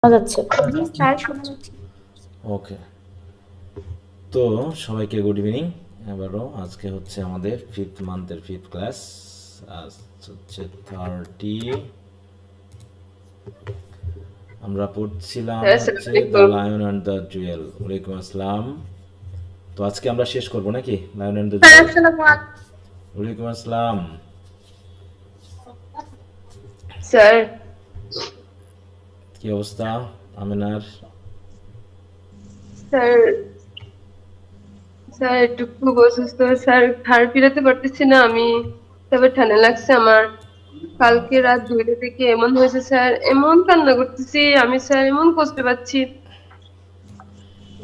শোনা যাচ্ছে। জি স্যার, শোনা যাচ্ছে। ওকে, তো সবাইকে গুড ইভিনিং। এবারও আজকে হচ্ছে আমাদের ফিফথ মান্থের ফিফথ ক্লাস। আজ হচ্ছে 30। আমরা পড়ছিলাম হ্যাঁ, হচ্ছে আসসালামু দ্য আলাইকুম। Lion and the Jewel. ওয়ালাইকুম আসসালাম। তো আজকে আমরা শেষ করব নাকি lion and the sir Jewel? আসসালামু আলাইকুম। ওয়ালাইকুম আসসালাম। স্যার, কি অবস্থা আমিনার? স্যার, স্যার একটু খুব অসুস্থ স্যার, ঘাড় ফিরাতে পারতেছি না আমি। তারপর ঠান্ডা লাগছে আমার। কালকে রাত 2টা থেকে এমন হয়েছে স্যার, এমন কান্না করতেছি আমি স্যার, এমন কষ্ট পাচ্ছি।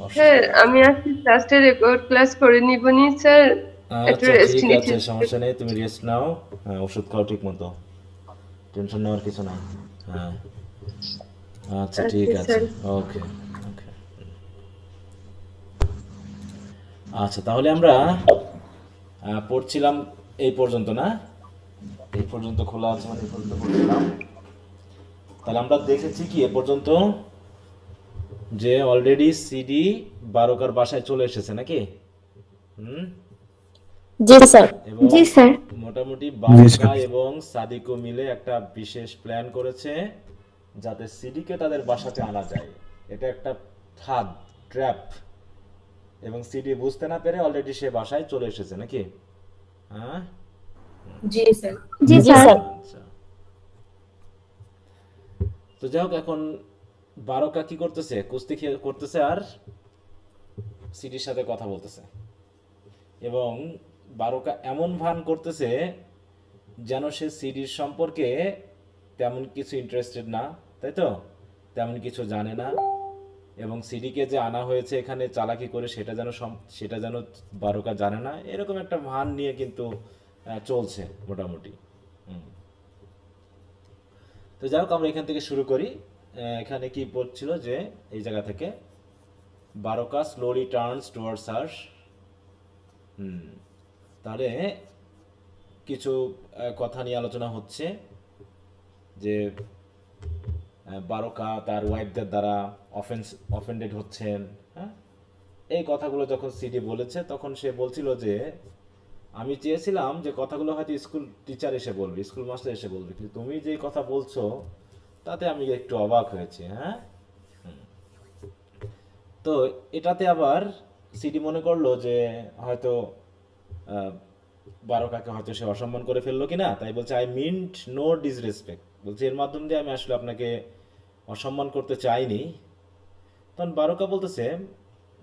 অস- স্যার, আমি আজকে ক্লাসটা রেকর্ড ক্লাস করে নিবনি স্যার, একটু আচ্ছা রেস্ট ঠিক নিচ্ছি। আছে, সমস্যা নেই, তুমি রেস্ট নাও। হ্যাঁ, ওষুধ খাও ঠিক মতো, টেনশন নেওয়ার কিছু নাই। হ্যাঁ, আচ্ছা ঠিক আচ্ছা আছে। স্যার। ওকে ওকে। আচ্ছা তাহলে আমরা পড়ছিলাম এই পর্যন্ত না? এই পর্যন্ত খোলা আছে মানে এই পর্যন্ত পড়ছিলাম। তাহলে আমরা দেখেছি কি এ পর্যন্ত যে অলরেডি সিডি বারোকার বাসায় চলে এসেছে নাকি? হুম। জি স্যার। এবং জি স্যার। মোটামুটি জি বারোকা স্যার। এবং সাদিকও মিলে একটা বিশেষ প্ল্যান করেছে যাতে সিডিকে তাদের বাসাতে আনা যায়। এটা একটা ফাঁদ, ট্র্যাপ। এবং সিডি বুঝতে না পেরে অলরেডি সে বাসায় চলে এসেছে নাকি? হ্যাঁ। জি স্যার। জি জি স্যার। স্যার। আচ্ছা, তো যাই হোক, এখন বারোকা কি করতেছে, কুস্তি করতেছে আর সিডির সাথে কথা বলতেছে। এবং বারোকা এমন ভান করতেছে যেন সে সিডির সম্পর্কে তেমন কিছু ইন্টারেস্টেড না, তাই তো? তেমন কিছু জানে না। এবং সিডিকে যে আনা হয়েছে এখানে চালাকি করে সেটা যেন বারোকা জানে না, এরকম একটা ভান নিয়ে কিন্তু চলছে মোটামুটি। হুম। তো যাই হোক, আমরা এখান থেকে শুরু করি। এখানে কি বলছিল যে এই জায়গা থেকে বারোকা স্লোলি টার্নস টুয়ার্ডস হার। হুম। তাহলে কিছু কথা নিয়ে আলোচনা হচ্ছে যে বারোকা তার ওয়াইফদের দ্বারা অফেন্ডেড হচ্ছেন। হ্যাঁ, এই কথাগুলো যখন সিডি বলেছে তখন সে বলছিল যে আমি চেয়েছিলাম যে কথাগুলো হয়তো স্কুল টিচার এসে বলবে, স্কুল মাস্টার এসে বলবে, কিন্তু তুমি যে কথা বলছো তাতে আমি একটু অবাক হয়েছি। হ্যাঁ। তো এটাতে আবার সিডি মনে করলো যে হয়তো আহ, বারোকাকে হয়তো সে অসম্মান করে ফেললো কিনা, তাই বলছে আই মিন্ট নো ডিসরেসপেক্ট। বলছে এর মাধ্যম দিয়ে আমি আসলে আপনাকে অসম্মান করতে চাইনি। তখন বারোকা বলতেছে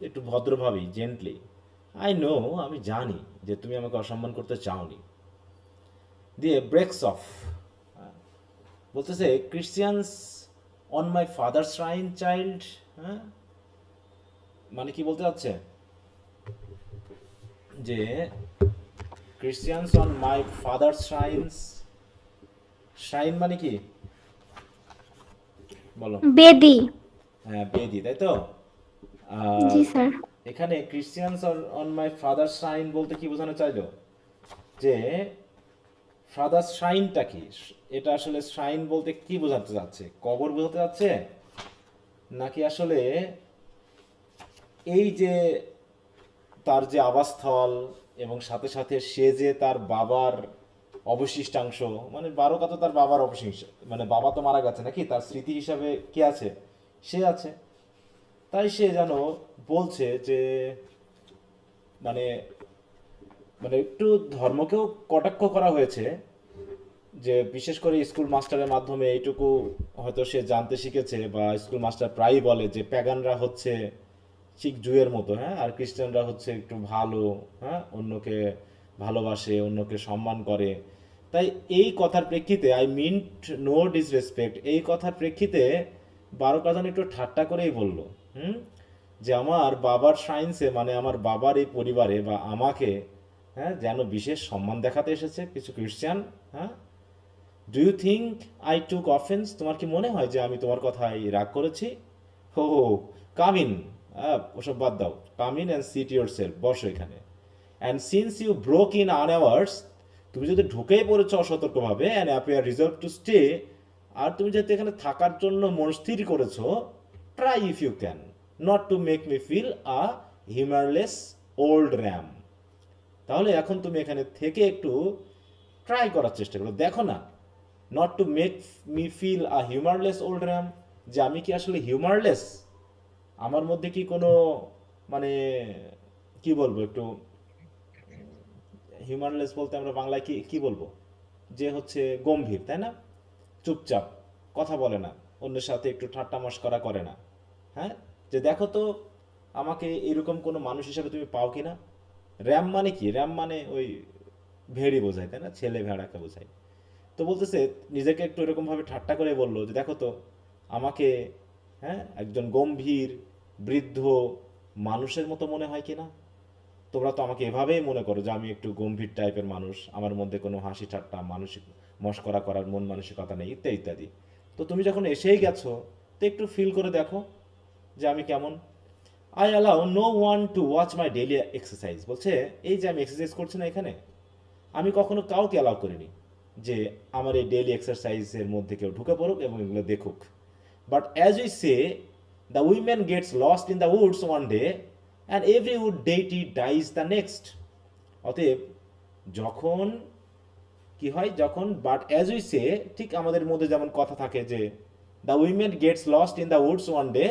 একটু ভদ্রভাবেই, জেন্টলি, আই নো, আমি জানি যে তুমি আমাকে অসম্মান করতে চাওনি। দিয়ে ব্রেকস অফ, বলতেছে Christians on my father shrine child. হ্যাঁ, মানে কি বলতে চাচ্ছে যে Christians on my father shrines. Shrine মানে কি বলো? বেদি। হ্যাঁ, বেদি, তাই তো? আর জি স্যার। এখানে Christians on my father shrine বলতে কি বোঝানো চাইলো? যে ফাদার শ্রাইনটা কি, এটা আসলে শ্রাইন বলতে কি বোঝাতে যাচ্ছে? কবর বোঝাতে যাচ্ছে, নাকি আসলে এই যে তার যে আবাসস্থল এবং সাথে সাথে সে যে তার বাবার অবশিষ্টাংশ, মানে বারোকা তো তার বাবার অবশিষ্ট, মানে বাবা তো মারা গেছে নাকি, তার স্মৃতি হিসাবে কে আছে? সে আছে। তাই সে যেন বলছে যে মানে মানে একটু ধর্মকেও কটাক্ষ করা হয়েছে, যে বিশেষ করে স্কুল মাস্টারের মাধ্যমে এইটুকু হয়তো সে জানতে শিখেছে, বা স্কুল মাস্টার প্রায়ই বলে যে প্যাগানরা হচ্ছে ঠিক জুয়ের মতো, হ্যাঁ, আর খ্রিস্টানরা হচ্ছে একটু ভালো, হ্যাঁ, অন্যকে ভালোবাসে, অন্যকে সম্মান করে। তাই এই কথার প্রেক্ষিতে আই মিন্ট নো ডিসরেসপেক্ট, এই কথার প্রেক্ষিতে বারোকাজান একটু ঠাট্টা করেই বলল, হুম, যে আমার বাবার সায়েন্সে, মানে আমার বাবার এই পরিবারে বা আমাকে, হ্যাঁ, যেন বিশেষ সম্মান দেখাতে এসেছে কিছু খ্রিস্টান। হ্যাঁ, do you think I took offence, তোমার কি মনে হয় যে আমি তোমার কথায় রাগ করেছি? হো হো, কাম ইন, ওসব বাদ দাও, come in and sit yourself, বসো এখানে। And since you broke in unawares, তুমি যদি ঢুকেই পড়েছ অসতর্কভাবে, and appear resolved to stay, আর তুমি যেহেতু এখানে থাকার জন্য মন স্থির করেছো, try if you can not to make me feel a humourless old ram. তাহলে এখন তুমি এখানে থেকে একটু ট্রাই করার চেষ্টা করো, দেখো না, not to make me feel a humourless old ram, যে আমি কি আসলে হিউমারলেস, আমার মধ্যে কি কোনো মানে কি বলবো, একটু হিউমারলেস বলতে আমরা বাংলায় কি কি বলবো, যে হচ্ছে গম্ভীর, তাই না, চুপচাপ, কথা বলে না, অন্যের সাথে একটু ঠাট্টা মশকরা করে না, হ্যাঁ, যে দেখো তো আমাকে এরকম কোনো মানুষ হিসাবে তুমি পাও কি না। র্যাম মানে কি, র্যাম মানে ওই ভেড়ি বোঝায়, তাই না, ছেলে ভেড়াকে বোঝায়। তো বলতেছে নিজেকে একটু এরকমভাবে ঠাট্টা করে বললো যে দেখো তো আমাকে, হ্যাঁ, একজন গম্ভীর বৃদ্ধ মানুষের মতো মনে হয় কিনা। তোমরা তো আমাকে এভাবেই মনে করো যে আমি একটু গম্ভীর টাইপের মানুষ, আমার মধ্যে কোনো হাসি ঠাট্টা মানসিক মশকরা করার মন মানসিকতা নেই, ইত্যাদি ইত্যাদি। তো তুমি যখন এসেই গেছো তো একটু ফিল করে দেখো যে আমি কেমন। I allow no one to watch my daily exercise, বলছে এই যে আমি এক্সারসাইজ করছি না এখানে, আমি কখনো কাউকে অ্যালাউ করিনি যে আমার এই ডেইলি এক্সারসাইজের মধ্যে কেউ ঢুকে পড়ুক এবং এগুলো দেখুক। But as we say, the women gets lost in the woods one day and every wood deity dies the next. অতএব যখন কি হয়, যখন বাট অ্যাজ উই সে, ঠিক আমাদের মধ্যে যেমন কথা থাকে যে the women gets lost in the woods one day,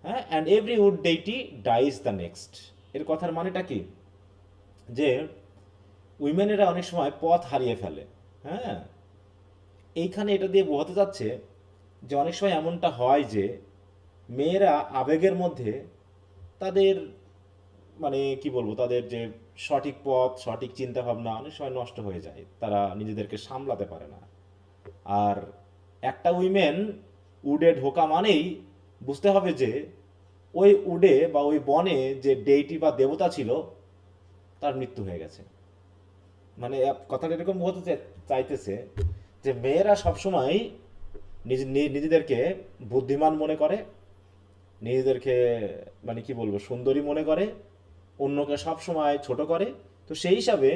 হ্যাঁ, and every wood deity dies the next. এর কথার মানেটা কি, যে উইমেনেরা অনেক সময় পথ হারিয়ে ফেলে, হ্যাঁ, এইখানে এটা দিয়ে বোঝাতে যাচ্ছে যে অনেক সময় এমনটা হয় যে মেয়েরা আবেগের মধ্যে তাদের মানে কি বলবো, তাদের যে সঠিক পথ সঠিক চিন্তা ভাবনা অনেক সময় নষ্ট হয়ে যায়, তারা নিজেদেরকে সামলাতে পারে না। আর একটা উইমেন উডে ঢোকা মানেই বুঝতে হবে যে ওই উডে বা ওই বনে যে ডেইটি বা দেবতা ছিল তার মৃত্যু হয়ে গেছে। মানে কথাটা এরকম বলতে চাইতেছে যে মেয়েরা সবসময় নিজেদেরকে বুদ্ধিমান মনে করে, নিজেদেরকে মানে কি বলবো সুন্দরী মনে করে, অন্যকে সব সময় ছোট করে। তো সেই হিসাবে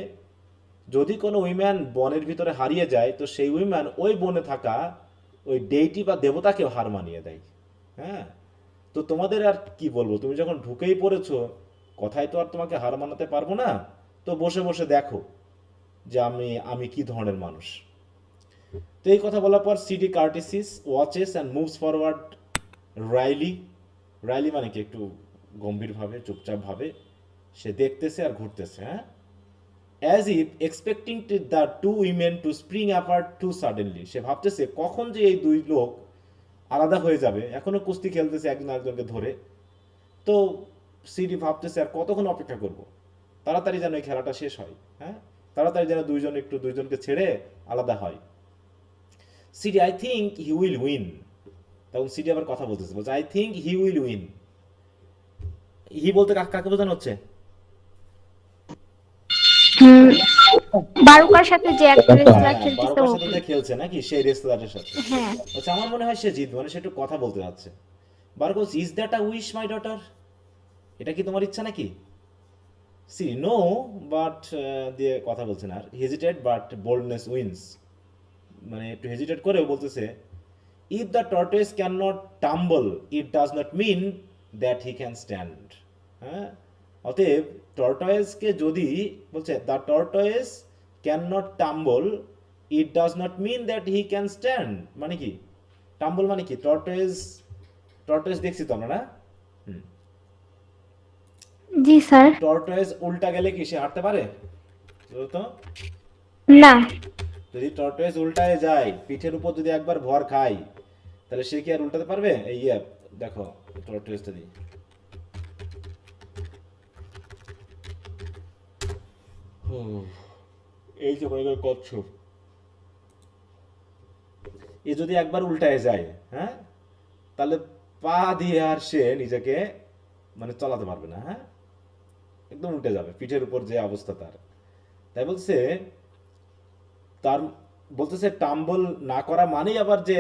যদি কোনো উইম্যান বনের ভিতরে হারিয়ে যায় তো সেই উইম্যান ওই বনে থাকা ওই ডেইটি বা দেবতাকেও হার মানিয়ে দেয়। হ্যাঁ, তো তোমাদের আর কি বলবো, তুমি যখন ঢুকেই পড়েছো, কথায় তো আর তোমাকে হার মানাতে পারবো না। তো বসে বসে দেখো যে আমি আমি কি ধরনের মানুষ। তো এই কথা বলার পর Sidi curtsies watches and moves forward warily. Warily মানে কি একটু গম্ভীরভাবে চুপচাপভাবে সে দেখতেছে আর ঘুরতেছে, হ্যাঁ, as if expecting the two women to spring apart too suddenly. সে ভাবতেছে কখন যে এই দুই লোক আলাদা হয়ে যাবে, এখনো কুস্তি খেলতেছে একজন আরেকজনকে ধরে। তো সিডি ভাবতেছে আর কতক্ষণ অপেক্ষা করব, তাড়াতাড়ি যেন এই খেলাটা শেষ হয়, হ্যাঁ, তাড়াতাড়ি যেন দুইজন একটু দুইজনকে ছেড়ে আলাদা হয়। Sidi, I think he will win. তখন সিডি আবার কথা বলতেছে, বলছে I think he will win. He বলতে কাকে বোঝানো হচ্ছে? বারুকার সাথে যে একটা রেসলার খেলতেছে বারোকার সাথে ওকে। যে খেলছে নাকি সেই রেসলারের সাথে। হ্যাঁ, আচ্ছা, আমার মনে হয় সে জিতবে, মানে সে একটু কথা বলতে যাচ্ছে। Baroka, is that a wish my daughter? এটা কি তোমার ইচ্ছা নাকি? সি নো বাট দিয়ে কথা বলছে না, আর হেজিটেট বাট বোল্ডনেস উইন্স, মানে একটু হেজিটেট করেও বলতেছে if the tortoise can not tumble it does not mean that he can stand. হ্যাঁ, অতএব টর্টয়েসকে যদি বলছে the tortoise can not tumble it does not mean that he can stand, মানে কি টাম্বল মানে কি, টর্টয়েস, টর্টয়েস দেখছি তো আমরা না, জি স্যার। টর্টয়েস উল্টা গেলে কি সে হাঁটতে পারে? বলো তো, না, যদি টর্টয়েস উল্টায় যায়, পিঠের উপর যদি একবার ভর খায়, তাহলে সে কি আর উল্টাতে পারবে? এই দেখো টর্টয়েসটা দিই, এই যে মনে করো কচ্ছপ, এ যদি একবার উল্টায় যায়, হ্যাঁ, তাহলে পা দিয়ে আর সে নিজেকে মানে চলাতে পারবে না, হ্যাঁ, একদম উল্টে যাবে, পিঠের উপর যে অবস্থা তার। তাই বলছে তার, বলতেছে টাম্বল না করা মানেই আবার যে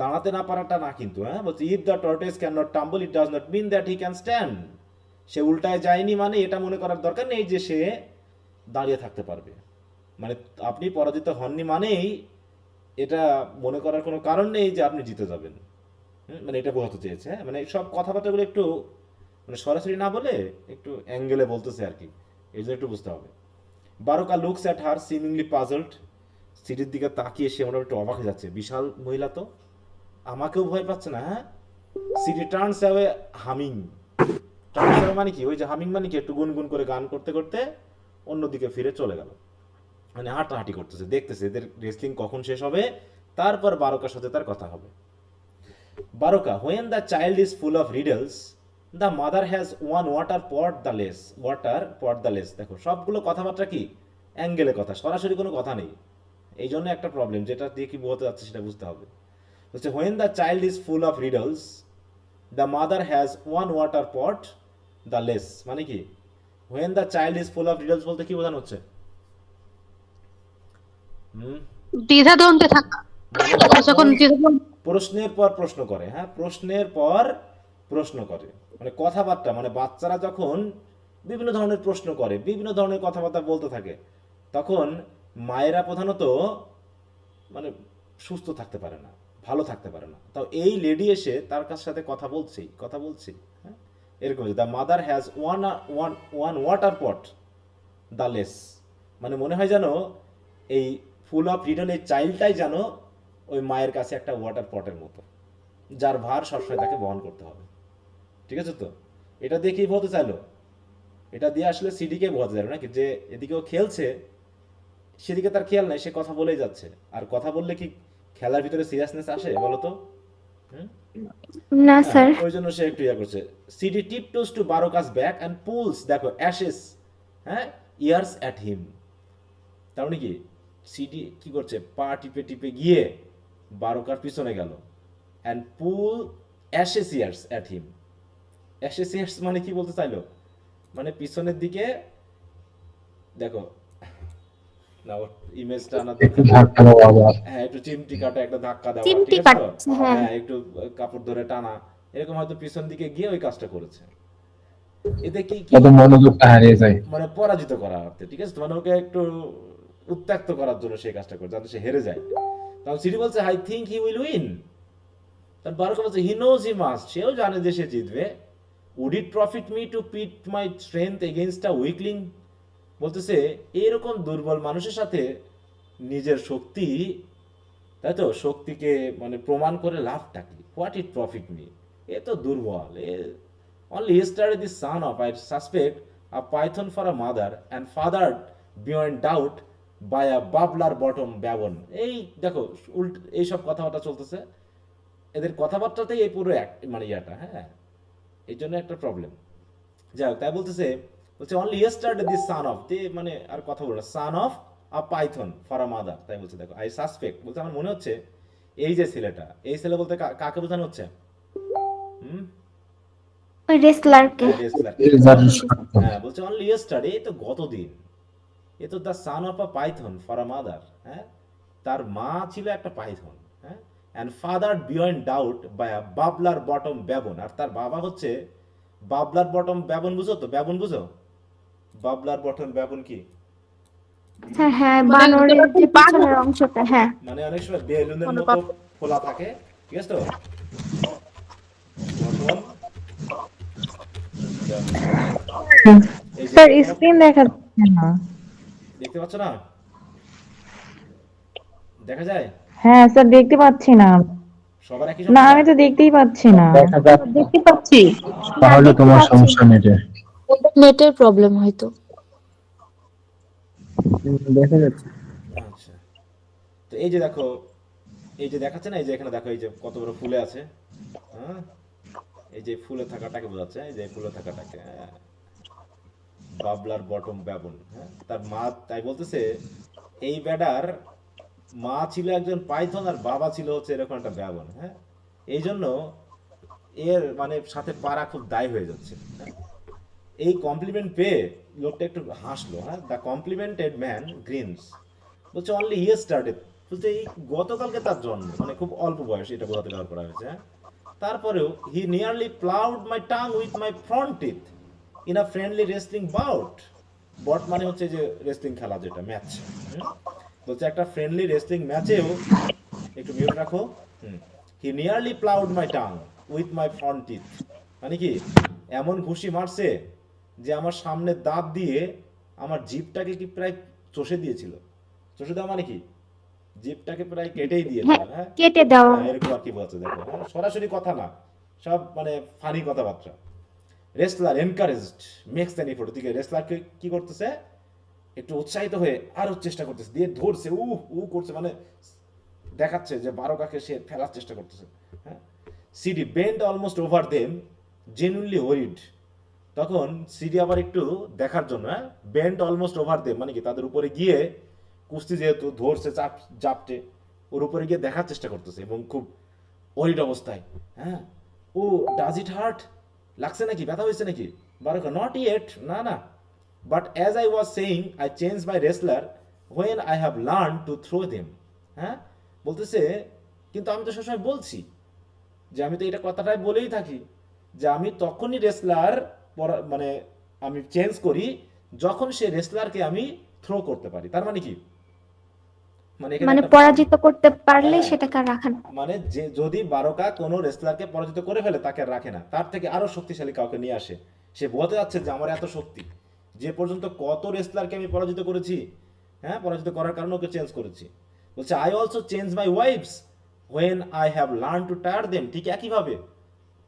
দাঁড়াতে না পারাটা না কিন্তু, হ্যাঁ, বলছে if the tortoise can not tumble it does not mean that he can stand. সে উল্টায় যায়নি মানে এটা মনে করার দরকার নেই যে সে দাঁড়িয়ে থাকতে পারবে। মানে আপনি পরাজিত হননি মানেই এটা মনে করার কোনো কারণ নেই যে আপনি জিতে যাবেন। মানে এটা বোঝাতে চেয়েছে, হ্যাঁ, মানে সব কথাবার্তাগুলো একটু মানে সরাসরি না বলে একটু অ্যাঙ্গেলে বলতেছে আর কি, এই জন্য একটু বুঝতে হবে। Baroka looks at her seemingly puzzled, সিটির দিকে তাকিয়ে সে মোটামুটি অবাক হয়ে যাচ্ছে, বিশাল মহিলা তো, আমাকেও ভয় পাচ্ছে না, হ্যাঁ। City turns away humming, turns away মানে কি, ওই যে হামিং মানে কি, একটু গুনগুন করে গান করতে করতে অন্যদিকে ফিরে চলে গেল, মানে হাঁটাহাঁটি করতেছে, দেখতেছে এদের রেসলিং কখন শেষ হবে, তারপর বারোকার সাথে তার কথা হবে। বারোকা, when the child is full of riddles, the mother has one water pot the less, water pot the less। দেখো সবগুলো কথাবার্তা কি অ্যাঙ্গেলে কথা, সরাসরি কোনো কথা নেই, এই জন্য একটা প্রবলেম, যেটা দিয়ে কি বোঝাতে যাচ্ছে সেটা বুঝতে হবে। হচ্ছে when the child is full of riddles, the mother has one water pot the less, মানে কি when the child is full of riddles বলতে কি বোঝানো হচ্ছে? দ্বিধাদ্বন্দ্বে থাকা, যখন প্রশ্নের পর প্রশ্ন করে, হ্যাঁ, প্রশ্নের পর প্রশ্ন করে, মানে কথাবার্তা, মানে বাচ্চারা যখন বিভিন্ন ধরনের প্রশ্ন করে, বিভিন্ন ধরনের কথাবার্তা বলতে থাকে, তখন মায়েরা প্রধানত মানে সুস্থ থাকতে পারে না, ভালো থাকতে পারে না। তাও এই লেডি এসে তার কাছ সাথে কথা বলছি, হ্যাঁ, এরকম। The mother has one water pot the less, মানে মনে হয় যেন এই ফুল অফ রিডল এই চাইল্ডটাই যেন ওই মায়ের কাছে একটা ওয়াটার পটের মতো, যার ভার সবসময় তাকে বহন করতে হবে। ঠিক আছে, তো এটা দিয়ে কি বলতে চাইলো? এটা দিয়ে আসলে সিডিকে বোঝাতে চাইলো নাকি, যে এদিকেও খেলছে, সেদিকে তার খেয়াল নাই, সে কথা বলেই যাচ্ছে। আর কথা বললে কি খেলার ভিতরে সিরিয়াসনেস আসে বলো তো? না স্যার। ওই জন্য সে একটু ইয়া করছে। Sidi tiptoes to Baroka's back and pulls, দেখো অ্যাশেস, হ্যাঁ, ইয়ার্স অ্যাট হিম। তার মানে কি সিডি কি করছে, পা টিপে টিপে গিয়ে বারোকার পিছনে গেল, and pool Ashes years at him. Ashes years মানে কি বলতে চাইলো, মানে পিছনের দিকে, দেখো না ইমেজটা না, হ্যাঁ, একটু চিমটি কাটা, একটা ধাক্কা দেওয়া, চিমটি ঠিক আছে তো? কাটছে, হ্যাঁ। হ্যাঁ, একটু কাপড় ধরে টানা, এরকম হয়তো পিছন দিকে গিয়ে ওই কাজটা করেছে। এতে কি মনোযোগটা হারিয়ে যায়, মানে পরাজিত করা অর্থে, ঠিক আছে, মানে ওকে একটু উত্ত্যক্ত করার জন্য সেই কাজটা করে, যাতে সে হেরে যায়। তখন সিটি বলছে I think he will win. তার বারোকা বলছে হি নোজ হি মাস্ট, সেও জানে যে সে জিতবে। Would it profit me to pit my strength against a weakling, বলতেছে এরকম দুর্বল মানুষের সাথে নিজের শক্তি, তাই তো, শক্তিকে মানে প্রমাণ করে লাভটা কি? হোয়াট ইট প্রফিট মি, এ তো দুর্বল, only yesterday the son of, I suspect, a python for a mother and fathered beyond doubt by a bubbler bottom babon। এই দেখো এইসব কথাবার্তা চলতেছে, এদের কথাবার্তাতেই এই পুরো মানে ইয়াটা, হ্যাঁ, এই জন্য একটা প্রবলেম। যাই হোক, তাই বলছে only yesterday the son of, মানে আর কথা বললো, son of a python for a mother, তাই বলছে দেখো I suspect, বলছে আমার মনে হচ্ছে এই যে ছেলেটা, এই ছেলে বলতে কাকে বোঝানো হচ্ছে? ওই রেসলারকে। হ্যাঁ, বলছে অনলি ইয়েস্টারডে, এই তো গতদিন, এ তো the son of a python for a mother, হ্যাঁ, তার মা ছিল একটা পাইথন, হ্যাঁ, and father beyond doubt by a babbler bottom baboon, আর তার বাবা হচ্ছে বাবলার বটম ব্যাবন। বুঝো তো, ব্যাবন বুঝো? বাবলার বটম ব্যাবন কি? হ্যাঁ হ্যাঁ, বানরের যে পিছনের অংশটা, হ্যাঁ, মানে অনেক সময় বেলুনের মতো খোলা থাকে, ঠিক আছে তো, স্যার স্ক্রিন দেখা যাচ্ছে না, দেখতে পাচ্ছ না? দেখা যায়? হ্যাঁ স্যার দেখতে পাচ্ছি না, সবার একই না আমি তো দেখতেই পাচ্ছি না, দেখতে পাচ্ছি, তাহলে তোমার সমস্যা নেটে নেটের প্রবলেম হয়তো। দেখা যাচ্ছে। আচ্ছা, তো এই যে দেখো, এই যে দেখাচ্ছে না, এই যে এখানে দেখো, এই যে কত বড় ফুলে আছে, হ্যাঁ, এই যে ফুলে থাকাটাকে বোঝাচ্ছে, এই যে ফুলে থাকাটাকে, বাবলার বটম ব্যাবন, হ্যাঁ, তার মা, তাই বলতেছে এই ব্যাডার মা ছিল একজন পাইথন আর বাবা ছিল হচ্ছে এরকম একটা ব্যাবন, হ্যাঁ, এই জন্য এর মানে সাথে পারা খুব দায় হয়ে যাচ্ছে, হ্যাঁ? এই কমপ্লিমেন্ট পেয়ে লোকটা একটু হাসলো, হ্যাঁ, দ্য কমপ্লিমেন্টেড ম্যান গ্রিনস, বলছে অনলি ইয়েস্টারডে, বলছে এই গতকালকে তার জন্ম, মানে খুব অল্প বয়স, এটা বোঝাতে ব্যবহার করা হয়েছে, হ্যাঁ, তারপরেও he nearly ploughed my tongue with my front teeth in a friendly wrestling bout. বট মানে হচ্ছে যে রেসলিং খেলা, যেটা ম্যাচ, বলছে একটা ফ্রেন্ডলি রেসলিং ম্যাচেও একটু মিউট রাখো। He nearly ploughed my tongue with my front teeth, মানে কি এমন ঘুষি মারছে যে আমার সামনের দাঁত দিয়ে আমার জিভটাকে কি প্রায় চষে দিয়েছিল। চষে দেওয়া মানে কি জিভটাকে প্রায় কেটেই দিয়েছিল। হ্যাঁ, হ্যাঁ কেটে দেওয়া। হ্যাঁ, এরকম আর কি বলছে দেখো, হ্যাঁ, সরাসরি কথা না, সব মানে ফানি কথাবার্তা। Wrestler encouraged makes an effort, ওদিকে রেসলারকে কি করতেছে, একটু উৎসাহিত হয়ে আরো চেষ্টা করতেছে, দিয়ে ধরছে, করছে, মানে দেখাচ্ছে যে বারোকাকে সে ফেলার চেষ্টা করতেছে। হ্যাঁ, CD bend almost over them genuinely worried, তখন সিডি আবার একটু দেখার জন্য, হ্যাঁ, বেন্ড অলমোস্ট ওভার দেম মানে কি তাদের উপরে গিয়ে, কুস্তি যেহেতু ধরছে জাপটে, ওর উপরে গিয়ে দেখার চেষ্টা করতেছে এবং খুব ওরিড অবস্থায়। হ্যাঁ, ও ডাজ ইট হার্ট, লাগছে নাকি, ব্যথা হয়েছে নাকি, বারোকা নট ইয়েট, না না, but as I was saying I change my wrestler when I have learn to throw them. হ্যাঁ, বলতেছে কিন্তু আমি তো সবসময় বলছি যে আমি তো এটা কথাটাই বলেই থাকি যে আমি তখনই রেসলার মানে আমি চেঞ্জ করি যখন সে রেসলারকে আমি থ্রো করতে পারি। তার মানে কি, মানে এখানে মানে একটা- পরাজিত করতে পারলে হ্যাঁ, সেটাকে আর রাখা না। মানে যে যদি বারোকা কোনো রেসলারকে পরাজিত করে ফেলে তাকে আর রাখে না, তার থেকে আরো শক্তিশালী কাউকে নিয়ে আসে। সে বোঝাতে যাচ্ছে যে আমার এত শক্তি, যে পর্যন্ত কত রেসলারকে আমি পরাজিত করেছি, হ্যাঁ, পরাজিত করার কারণে ওকে চেঞ্জ করেছি। বলছে I also change my wife's when I have learn to tire them, ঠিক একইভাবে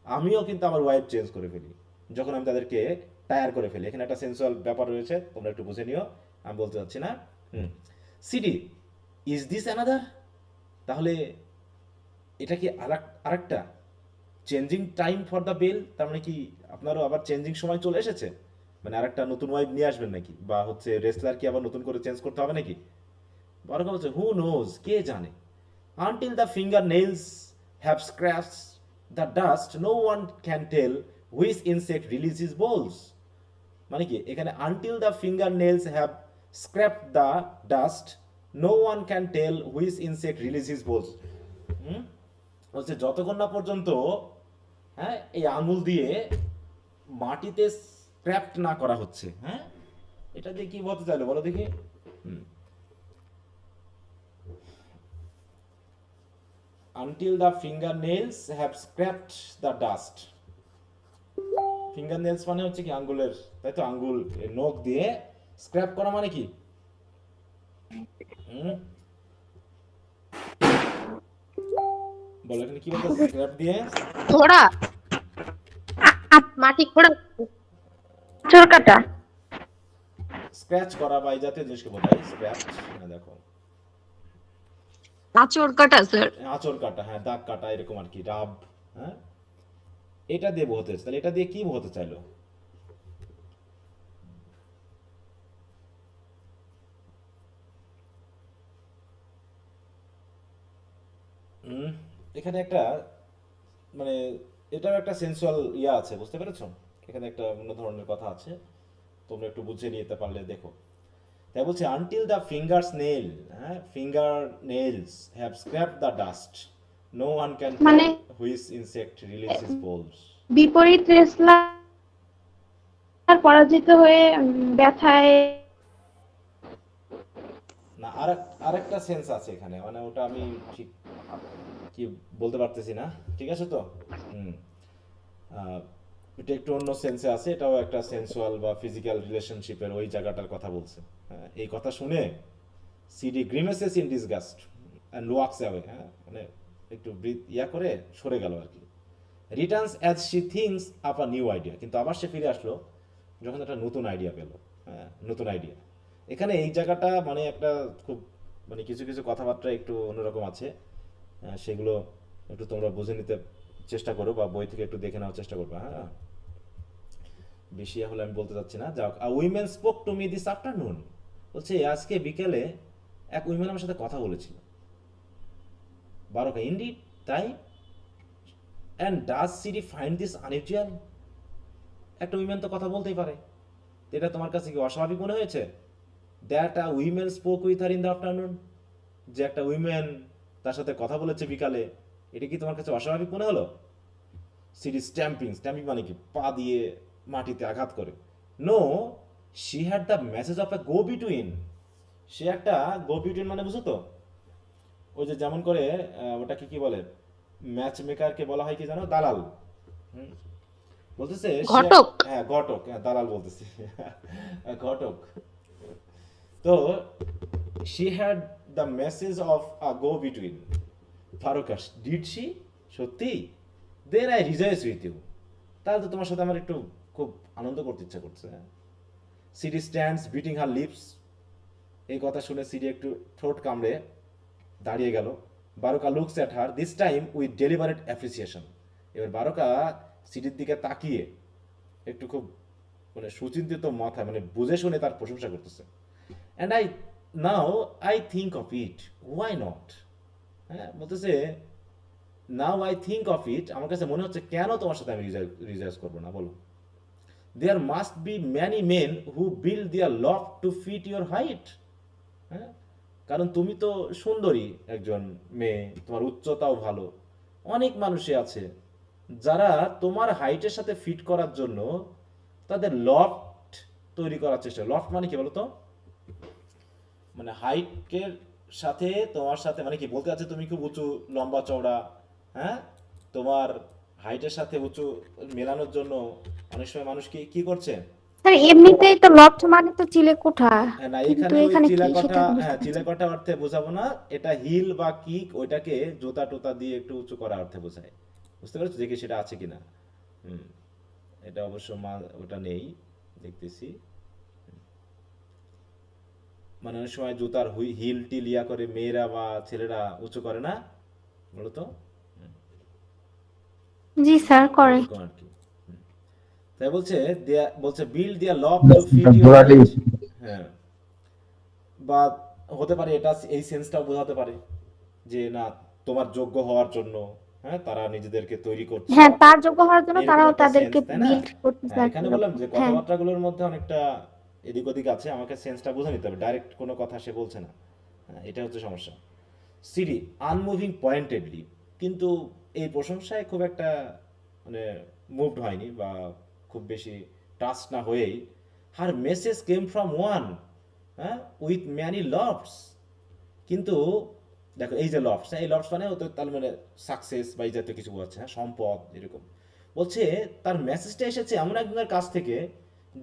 আমিও কিন্তু আমার ওয়াইফ চেঞ্জ করে ফেলি যখন আমি তাদেরকে টায়ার করে ফেলি। এখানে একটা সেন্সুয়াল ব্যাপার রয়েছে, তোমরা একটু বুঝে নিও, আমি বলতে চাচ্ছি না। সিডি ইজ দিস অ্যানাদার, তাহলে এটা কি আরেকটা changing time for the bell, তার মানে কি আপনারও আবার চেঞ্জিং সময় চলে এসেছে, মানে আরেকটা নতুন ওয়াইফ নিয়ে আসবেন নাকি, বা হচ্ছে রেসলার কি আবার নতুন করে চেঞ্জ করতে হবে নাকি। বড় কথা হচ্ছে হু নোজ, কে জানে, until the finger nails have scratch the dust no one can tell which insect releases bowls, মানে কি এখানে until the finger nails have scrape the dust no one can tell which insect releases bowls. বলছে যতক্ষণ না পর্যন্ত, হ্যাঁ, এই আঙুল দিয়ে মাটিতে স্ক্র্যাপড না করা হচ্ছে। হ্যাঁ, এটা দিয়ে কি বলতে চাইলো বলো দেখি। Until the finger nails have scraped the dust, finger nails মানে হচ্ছে কি আঙ্গুলের, তাই তো, আঙ্গুল নখ দিয়ে স্ক্র্যাপ করা মানে কি, বলো এখানে কি বলতে, স্ক্র্যাপ দিয়ে খোড়া, মাটি খোড়া, চোর কাটা। স্ক্র্যাচ করা বা এই জাতীয় জিনিসকে বোঝায় স্ক্র্যাপ। দেখো আঁচড় কাটা স্যার। আঁচড় কাটা, হ্যাঁ, দাগ কাটা, এরকম আর কি, রাব। হ্যাঁ, এটা দিয়ে বোঝাতে চাইছে, তাহলে এটা দিয়ে কি বোঝাতে চাইলো, এখানে একটা মানে এটাও একটা সেন্সুয়াল ইয়া আছে, বুঝতে পেরেছো, এখানে একটা অন্য ধরনের কথা আছে, তোমরা একটু বুঝে নিতে পারলে দেখো। তাই বলছে আনটিল দ্য ফিঙ্গার্স নেল, হ্যাঁ, finger nails have scrape the dust no one can মানে হুইচ ইনসেক্ট রিলিজেস বোলস। বিপরীত রেসলার পরাজিত হয়ে ব্যথায়। না, আরেকটা সেন্স আছে এখানে, মানে ওটা আমি ঠিক কি বলতে পারতেছি না, ঠিক আছে তো। এটা একটু অন্য সেন্সে আছে, এটাও একটা সেন্সুয়াল বা ফিজিক্যাল রিলেশনশিপের ওই জায়গাটার কথা বলছে। হ্যাঁ, এই কথা শুনে Sidi grimaces in disgust and walks away, হ্যাঁ, মানে একটু ইয়া করে সরে গেল আর কি। Returns as she thinks up a new idea, কিন্তু আবার সে ফিরে আসলো যখন একটা নতুন আইডিয়া পেল। হ্যাঁ, নতুন আইডিয়া, এখানে এই জায়গাটা মানে একটা খুব মানে কিছু কিছু কথাবার্তা একটু অন্যরকম আছে, সেগুলো একটু তোমরা বুঝে নিতে চেষ্টা করো বা বই থেকে একটু দেখে নেওয়ার চেষ্টা করবে। হ্যাঁ, বেশি হলে আমি বলতে চাচ্ছি না। যাক, women spoke to me this afternoon, বলছে আজকে বিকেলে এক উইমেন আমার সাথে কথা বলেছিল। বারোকা ইনডিড, তাই, and does CD find this unusual, একটা উইমেন তো কথা বলতেই পারে, এটা তোমার কাছে কি অস্বাভাবিক মনে হয়েছে? That a women spoke with her in the afternoon, যে একটা উইমেন তার সাথে কথা বলেছে বিকালে, এটা কি তোমার কাছে অস্বাভাবিক মনে হলো? সিডি স্ট্যাম্পিং মানে কি পা দিয়ে মাটিতে আঘাত করে। No, she had the message of a go between, সে একটা গো বিটুইন মানে বুঝো তো, ওই যে যেমন করে ওটাকে কি বলে, ম্যাচ মেকারকে বলা হয় কি জানো, দালাল। হুম, বলতেছে ঘটক। হ্যাঁ ঘটক, হ্যাঁ দালাল বলতেছি ঘটক। তো she had the message of a go between ফারুকাস, ডিড শি, সত্যি, then I rejoice with you, তাহলে তো তোমার সাথে আমার একটু খুব আনন্দ করতে ইচ্ছা করছে। Sidi stands biting her lips, এই কথা শুনে সিডি একটু ঠোঁট কামড়ে দাঁড়িয়ে গেল। Baroka looks at her this time with deliberate appreciation, এবার বারোকা সিডির দিকে তাকিয়ে একটু খুব মানে সুচিন্তিত মাথায়, মানে বুঝে শুনে তার প্রশংসা করতেছে। And I now I think of it, why not, হ্যাঁ বলতেছে now I think of it, আমার কাছে মনে হচ্ছে কেন তোমার সাথে আমি রিজার্ভ করবো না, বলো। There must be many men who build their love to fit your height, হ্যাঁ, কারণ তুমি তো সুন্দরী একজন মেয়ে, তোমার উচ্চতাও ভালো, অনেক মানুষই আছে যারা তোমার হাইটের সাথে ফিট করার জন্য তাদের লফট তৈরি করার চেষ্টা। লফট মানে কি বলতো, মানে হাইটের সাথে তোমার সাথে মানে কি বলতে আছে, তুমি খুব উঁচু লম্বা চওড়া, হ্যাঁ, তোমার হাইটের সাথে উঁচু মেলানোর জন্য অনেক সময় মানুষ কি কি করছে। স্যার এমনিতেই তো লফট মানে তো চিলেকোঠা, না কিন্তু এখানে ওই এখানে কি চিলাকোঠা, সেটা বুঝতে হ্যাঁ পারছি না। চিলাকোঠা অর্থে বোঝাবো না, এটা হিল বা কিক, ওইটাকে জুতা টোতা দিয়ে একটু উঁচু করা অর্থে বোঝায়। বুঝতে পারছো দেখি সেটা আছে কিনা। হুম, এটা অবশ্য ওটা নেই, দেখতেছি। মানে অনেক সময় জুতার হিল টিল ইয়া করে মেয়েরা বা ছেলেরা উঁচু করে না, বলতো জি স্যার করে। এরকম আর কি। হুম। তাই বলছে বলছে build their love to fit your ঘোরালি হাইট, হ্যাঁ, বা হতে পারে এটা এই সেন্সটাও বোঝাতে পারে যে না তোমার যোগ্য হওয়ার জন্য, হ্যাঁ, তারা নিজেদেরকে তৈরি করছে, হ্যাঁ, তার যোগ্য হওয়ার জন্য এরকম তারাও একটা তাদেরকে সেন্স, তাই না? বিল্ড করতেছে হ্যাঁ আর এখানে কি। বললাম যে হ্যাঁ কথাবার্তাগুলোর মধ্যে অনেকটা এদিক ওদিক আছে, আমাকে সেন্সটা বুঝে নিতে হবে, ডাইরেক্ট কোনো কথা সে বলছে না। হ্যাঁ, এটা হচ্ছে সমস্যা। সিডি আনমুভিং পয়েন্টেডলি, কিন্তু এই প্রশংসায় খুব একটা মানে মুভড হয়নি বা খুব বেশি টাচ না হয়েই, হার মেসেজ কেম ফ্রম ওয়ান, হ্যাঁ, উইথ ম্যানি লভস, কিন্তু দেখো এই যে লফটস, এই লফটস মানে তো তার মানে সাকসেস বা এই জাতীয় কিছু বোঝাচ্ছে, হ্যাঁ, সম্পদ এরকম। বলছে তার মেসেজটা এসেছে এমন একজনের কাছ থেকে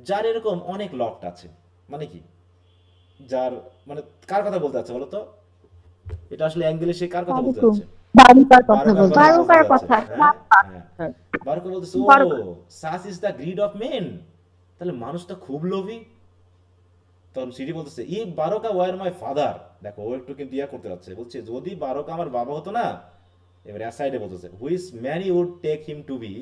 যার এরকম অনেক লফট আছে, মানে কি, যার মানে কার কথা বলতে যাচ্ছে বলো তো, এটা আসলে অ্যাঙ্গেলে সে কার কথা বলতে যাচ্ছে, বারুকার কথা বারোকার বলতে। কথা বলতে বারুকার যাচ্ছে, কথা। হ্যাঁ, বারোকা বলতেছে ও Baroka. Such is the greed of men, তাহলে মানুষটা খুব লোভী। তখন সিডি বলতেছে ই বারোকা ওয়ার মাই ফাদার, দেখো ও একটু কিন্তু ইয়া করতে যাচ্ছে, বলছে যদি বারোকা আমার বাবা হতো না, এবার অ্যাসাইডে বলতেছে which many would take him to be,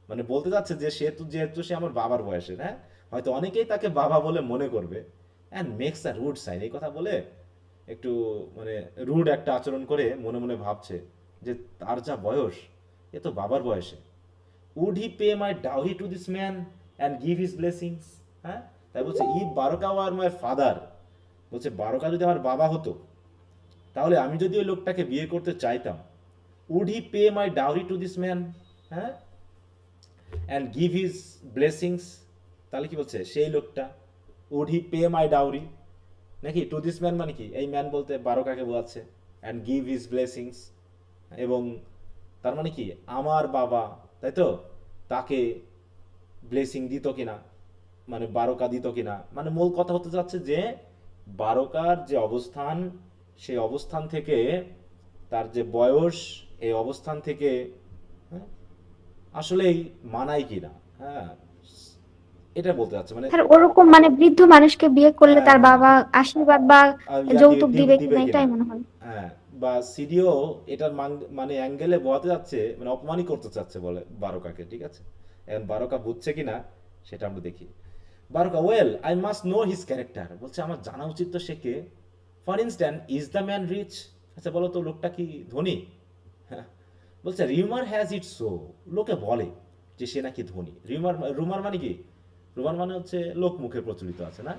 মানে বলতে যাচ্ছে যে সে তো যেহেতু সে আমার বাবার বয়সে, হ্যাঁ, হয়তো অনেকেই তাকে বাবা বলে মনে করবে, and makes a rude sign, এই কথা বলে একটু মানে রুড একটা আচরণ করে মনে মনে ভাবছে যে তার যা বয়স এ তো বাবার বয়সে। Would he pay my dowry to this man and give his blessings, হ্যাঁ, তাই বলছে ই বারোকা ওয়ার মাই ফাদার, বলছে বারোকা যদি আমার বাবা হতো তাহলে আমি যদি ওই লোকটাকে বিয়ে করতে চাইতাম, would he pay my dowry to this man, হ্যাঁ, অ্যান্ড গিভ হিজ ব্লেসিংস, তাহলে কি বলছে সেই লোকটা, would he pay my dowry, নাকি টু দিস ম্যান মানে কি, এই ম্যান বলতে বারোকাকে বোঝাচ্ছে, অ্যান্ড গিভ হিজ ব্লেসিংস, এবং তার মানে কি আমার বাবা, তাই তো, তাকে ব্লেসিং দিত কিনা, মানে বারোকা দিত কিনা, মানে মূল কথা হতে যাচ্ছে যে বারোকার যে অবস্থান, সেই অবস্থান থেকে তার যে বয়স, এই অবস্থান থেকে, হ্যাঁ, আসলেই মানায় কিনা, হ্যাঁ, এটা বলতে যাচ্ছে মানে স্যার ওরকম মানে বৃদ্ধ মানুষকে বিয়ে করলে তার বাবা আশীর্বাদ বা যৌতুক দিবে কিনা এটাই মনে হয়। হ্যাঁ, বা সিডিও এটার মানে অ্যাঙ্গেলে বোঝাতে যাচ্ছে, মানে অপমানই করতে চাচ্ছে বলে বারোকাকে, ঠিক আছে, এখন বারোকা বুঝছে কিনা সেটা আমরা দেখি। Baroka well I must know his character, বলছে আমার জানা উচিত তো সে কে, for instance is the man rich, আচ্ছা বলো তো লোকটা কি ধনী, হ্যাঁ, বলছে রিউমার হ্যাজ ইট সো, লোকে বলে যে সে নাকি ধনী, রুমার মানে কি, রুমার মানে হচ্ছে লোক মুখে প্রচলিত আছে না।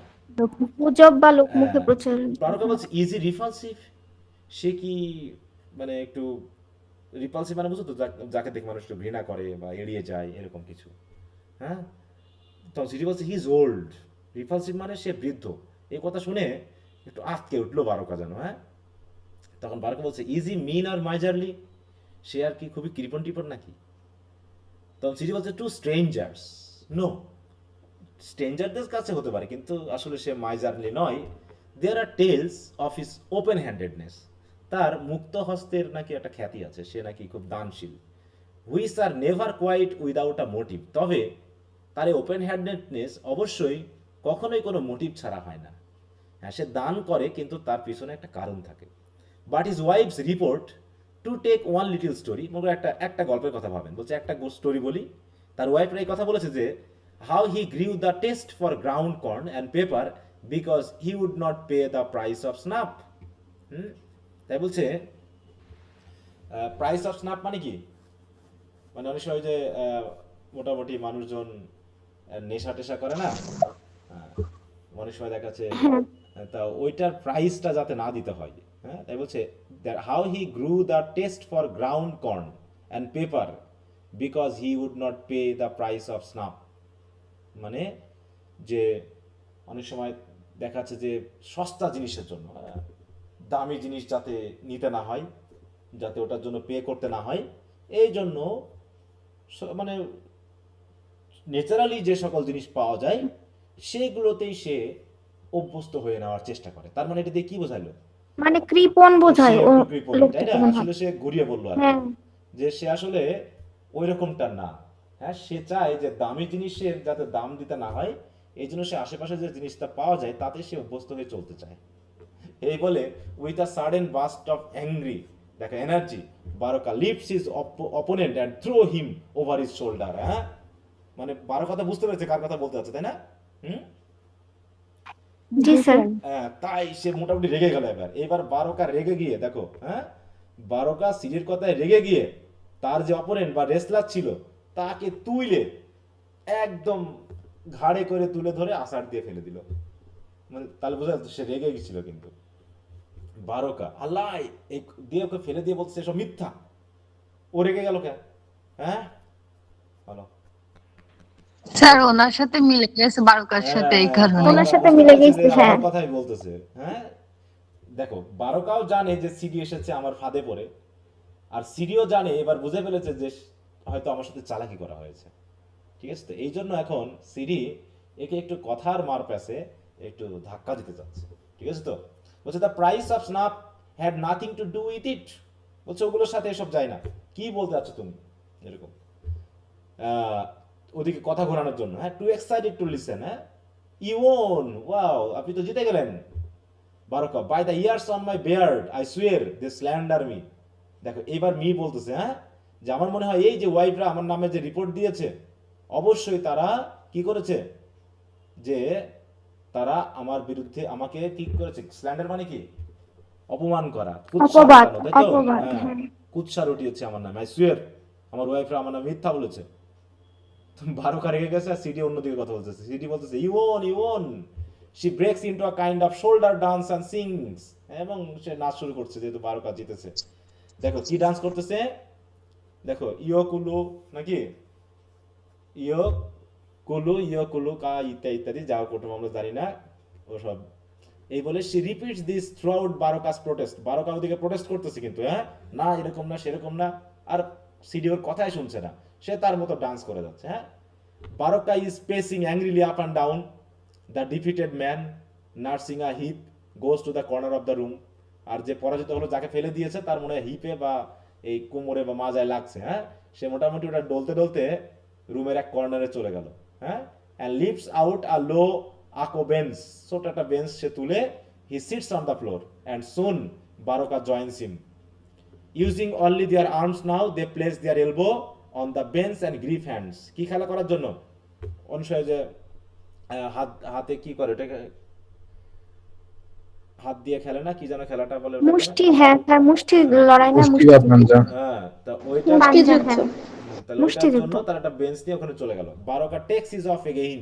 গুজব বা লোকমুখে হ্যাঁ, প্রচার। বারোকা বলছে ইজি রিপালসিভ, সে কি মানে একটু রিপালসিভ মানে বুঝো তো যাকে দেখে মানুষ একটু ঘৃণা করে বা এড়িয়ে যায় এরকম কিছু, হ্যাঁ, তখন সিটি বলছে হি ইজ ওল্ড, রিপালসিভ মানে সে বৃদ্ধ, এই কথা শুনে একটু আটকে উঠলো বারোকা যেন, হ্যাঁ, তখন বারকা বলছে ইজ ই মিন আর মাইজারলি, সে আর কি খুবই কৃপণ টিপন নাকি? তখন সিরি বলছে টু স্ট্রেঞ্জার্স, নো, স্ট্রেঞ্জারদের কাছে হতে পারে কিন্তু আসলে সে মাইজারলি নয়। দেয়ার আর টেলস অফ হিজ ওপেন হ্যান্ডেডনেস, তার মুক্ত হস্তের নাকি একটা খ্যাতি আছে, সে নাকি খুব দানশীল। Which are never quite without a motive, তবে তার এই ওপেন হ্যান্ডেডনেস অবশ্যই কখনোই কোনো মোটিভ ছাড়া হয় না। হ্যাঁ, সে দান করে কিন্তু তার পিছনে একটা কারণ থাকে। But his wife's report to take one little story, মনে একটা একটা গল্পের কথা ভাবেন, বলছে একটা স্টোরি বলি। তার ওয়াইফরা এই কথা বলেছে যে how he grew the taste for ground corn and pepper because he would not pay the price of snap. তাই বলছে প্রাইস অফ স্নাপ মানে কি, মানে অনেক সময় যে মোটামুটি মানুষজন নেশা টেশা করে না, অনেক সময় দেখা যাচ্ছে তা ওইটার প্রাইসটা যাতে না দিতে হয়। হ্যাঁ, তাই বলছে how he grew the taste for ground corn and pepper because he would not pay the price of snap, মানে যে অনেক সময় দেখা যাচ্ছে যে সস্তা জিনিসের জন্য, দামি জিনিস যাতে নিতে না হয়, যাতে ওটার জন্য পে করতে না হয়, এই জন্য মানে ন্যাচারালি যে সকল জিনিস পাওয়া যায় সেগুলোতেই সে অভ্যস্ত হয়ে নেওয়ার চেষ্টা করে। তার মানে এটা দিয়ে কি বোঝাইলো, মানে কৃপণ বোঝায় সে ও একটু কৃপণ, তাই না? লোকটাকে মনে হয়। আসলে সে ঘুরিয়ে বললো আর কি, হ্যাঁ, যে সে আসলে ওই রকমটা না। হ্যাঁ, সে চায় যে দামি জিনিসের যাতে দাম দিতে না হয়, এই জন্য সে আশেপাশে যে জিনিসটা পাওয়া যায় তাতে সে অভ্যস্ত হয়ে চলতে চায়। এই বলে with a sudden burst of angry, দেখো energy, Baroka lifts his opponent and throw him over his shoulder. হ্যাঁ, মানে বারো কথা বুঝতে পেরেছে কার কথা বলতে যাচ্ছে, তাই না? জি স্যার। তাই সে মোটামুটি রেগে গেল। এবার বারকা রেগে গিয়ে দেখো, হ্যাঁ, বারকা সিরির কথায় রেগে গিয়ে তার যে অপোনেন্ট বা রেসলার ছিল তাকে তুইলে একদম ঘাড়ে করে তুলে ধরে আছাড় দিয়ে ফেলে দিল। মানে তাহলে বোঝা যাচ্ছে সে রেগে গেছিল। কিন্তু বারকা আল্লাহ এই দিয়ে ওকে ফেলে দিয়ে বলছে এসব মিথ্যা, ও রেগে গেল কেন? হ্যাঁ, বলো। স্যার ওনার সাথে মিলে গেছে বারকার সাথে, এই কারণে। ওনার সাথে মিলে গেছে, হ্যাঁ। কথাই বলতেছে। হ্যাঁ, দেখো বারকাও জানে যে সিডি এসেছে আমার ফাঁদে পড়ে, আর সিডিও জানে, এবার বুঝে ফেলেছে যে হয়তো আমার সাথে চালাকি করা হয়েছে। ঠিক আছে, তো এই জন্য এখন সিডি একে একটু কথার মার প্যাসে একটু ধাক্কা দিতে চাচ্ছে। ঠিক আছে, তো বলছে the price of snap had nothing to do with it, বলছে ওগুলোর সাথে এসব যায় না। কি বলতে চাচ্ছ তুমি? এরকম ওদিকে কথা ঘোরানোর জন্য। হ্যাঁ, টু এক্সাইটেড টু লিসেন। হ্যাঁ, ইউ ওন, ওয়াও, আপনি তো জিতে গেলেন। Baroka by the ears on my beard I swear they slander me. দেখো এবার মি বলতেছে, হ্যাঁ, যে আমার মনে হয় এই যে ওয়াইফরা আমার নামে যে রিপোর্ট দিয়েছে অবশ্যই তারা কি করেছে, যে তারা আমার বিরুদ্ধে আমাকে কি করেছে। স্ল্যান্ডার মানে কি? অপমান করা, কুৎসা অপবাদ, রটানো, তাই তো? অপবাদ, হ্যাঁ, হ্যাঁ। কুৎসা রটিয়েছে আমার নামে। আই সুয়ের, আমার ওয়াইফরা আমার নামে মিথ্যা বলেছে। বারকা রেগে গেছে আর সিডি অন্যদিকে কথা বলতেছে। সিডি বলতেছে you own, she breaks into a kind of shoulder dance and sings, এবং সে নাচ শুরু করছে যেহেতু বারকা জিতেছে। দেখো কি ডান্স করতেছে, দেখো ইয়ো কুলু নাকি ইয়ো কুলু কা ইত্যাদি ইত্যাদি, যা কোটম আমরা জানি না ওসব। এই বলে she repeats this throughout Baroka's protest. Baroka ওদিকে প্রোটেস্ট করতেছে কিন্তু, হ্যাঁ, না এরকম না সেরকম না, আর সিডি ওর কথাই শুনছে না, সে তার মতো ডান্স করে যাচ্ছে। হ্যাঁ, Baroka is pacing angrily up and down. The defeated man nursing a hip goes to the corner of the room. আর যে পরাজিত হলো, যাকে ফেলে দিয়েছে, তার মনে হয় হিপে বা এই কোমরে বা মাজায় লাগছে। হ্যাঁ, সে মোটামুটি ওটা ডলতে ডলতে রুমের এক কর্নারে চলে গেল। হ্যাঁ, and lifts out a low ako bench, ছোট একটা বেঞ্চ সে তুলে he sits on the floor and soon Baroka joins him. Using only their arms now they place their elbow on the bench and grip hands. কি খেলা করার জন্য? অনুসারে যে হাতে কি করে, ওটাকে হাত দিয়ে খেলে না, কি যেন খেলাটা বলে, মুষ্টি, হ্যাঁ স্যার, মুষ্টি লড়াই না, পুষ্টি মুষ্টি। পাঞ্জা। হ্যাঁ, তা ওইটা পাঞ্জা, হ্যাঁ। তাহলে ওইটার জন্য তার একটা বেঞ্চ দিয়ে ওখানে চলে গেল। Baroka takes his off again,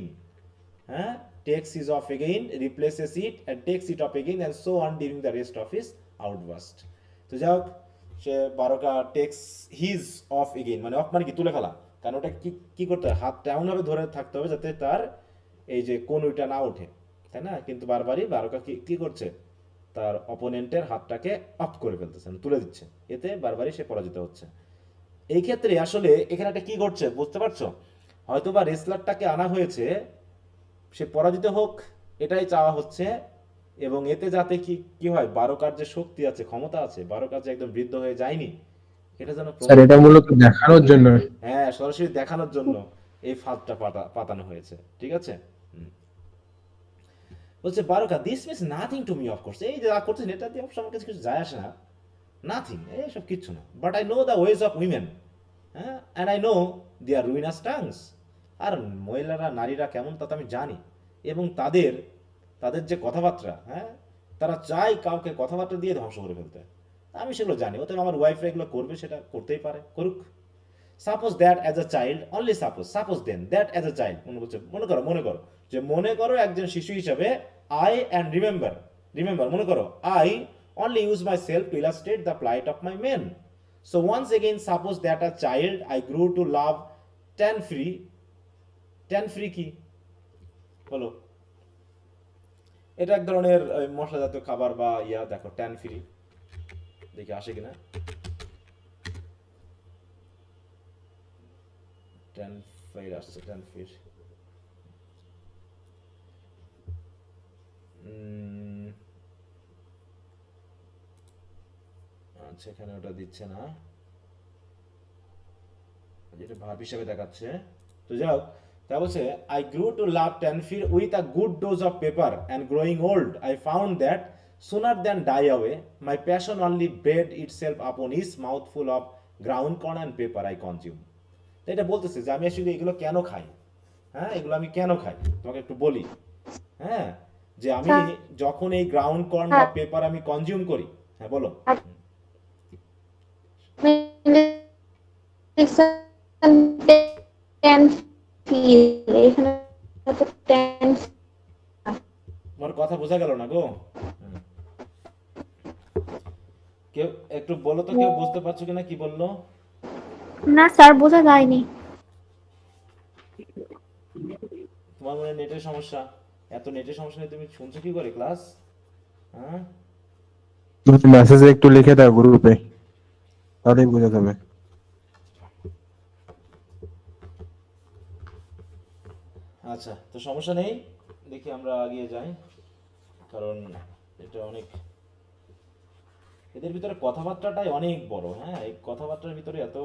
হ্যাঁ, takes his off again, replaces it and takes it off again and so on during the rest of his outburst. তো যাই হোক, সে Baroka takes his off again, মানে অফ মানে কি তুলে ফেলা, কারণ ওটা কি করতে হয়, হাতটা এমনভাবে ধরে থাকতে হবে যাতে তার এই যে কনুইটা না ওঠে, তাই না? কিন্তু বারবারই বারকা কি করছে, তার অপোনেন্টের হাতটাকে অফ করে ফেলতেছে, তুলে দিচ্ছে, এতে বারবারই সে পরাজিত হচ্ছে। এই ক্ষেত্রে আসলে এখানে একটা কি ঘটছে বুঝতে পারছো? হয়তোবা রেসলারটাকে আনা হয়েছে সে পরাজিত হোক, এটাই চাওয়া হচ্ছে, এবং এতে যাতে কি কি হয়, বারোকার যে শক্তি আছে, ক্ষমতা আছে, বারোকার যে একদম বৃদ্ধ হয়ে যায়নি, এটা যেন স্যার এটা মূলত দেখানোর জন্য। হ্যাঁ, সরাসরি দেখানোর জন্য এই ফাঁদটা পাতানো হয়েছে, ঠিক আছে? বলছে Baroka, this means nothing to me, of course, এই যে যা করছেন এটা দিয়ে অবশ্য আমার কাছে কিছু যায় আসে না, নাথিং, এইসব কিচ্ছু না, but I know the ways of women, হ্যাঁ, অ্যান্ড আই নো দেয়ার রুইনাস টাংস, আর মহিলারা নারীরা কেমন তা তো আমি জানি, এবং তাদের তাদের যে কথাবার্তা, হ্যাঁ, তারা চায় কাউকে কথাবার্তা দিয়ে ধ্বংস করে ফেলতে, আমি সেগুলো জানি, অতএব আমার ওয়াইফরা এগুলো করবে, সেটা করতেই পারে, করুক। Suppose that as a child, only suppose then that as a child, মনে করো যে মনে করো একজন শিশু হিসাবে, আই অ্যান্ড রিমেম্বার মনে করো, I only use myself to illustrate the plight of my men. So once again suppose that a child I grew to love tan free কি বলো? এটা এক ধরনের মশলা জাতীয় খাবার বা ইয়া, দেখো ট্যান ফ্রি, দেখি আসে কিনা, ট্যান ফ্রাইড আসছে, ট্যান ফিশ, আচ্ছা এখানে ওটা দিচ্ছে না, যেটা ভাব হিসেবে দেখাচ্ছে, তো যাই হোক, তা বলছে আই গ্রু টু লাভ ট্যানফির with a good dose of pepper and growing old I found that sooner than die away my passion only bred itself upon each mouthful of ground corn and pepper I consume. এটা বলতেছে যে আমি আসলে এগুলো কেন খাই, হ্যাঁ, এগুলো আমি কেন খাই তোমাকে একটু বলি, হ্যাঁ, যে আমি যখন এই গ্রাউন্ড কর্ন বা পেপার আমি কনজিউম করি, হ্যাঁ বলো, তোমার কথা বোঝা গেল না গো, কেউ একটু বলো তো, কেউ বুঝতে পারছো কিনা কি বললো? না স্যার, বোঝা যায়নি। তোমার মনে নেটের সমস্যা, এত নেটের সমস্যা নেই, তুমি শুনছো কি করে ক্লাস? হ্যাঁ, তুমি মেসেজে একটু লিখে দাও গ্রুপে, তাহলেই বোঝা যাবে। আচ্ছা, তো সমস্যা নেই, দেখি আমরা এগিয়ে যাই, কারণ এটা অনেক, এদের ভিতরে কথাবার্তাটাই অনেক বড়, হ্যাঁ, এই কথাবার্তার ভিতরে এত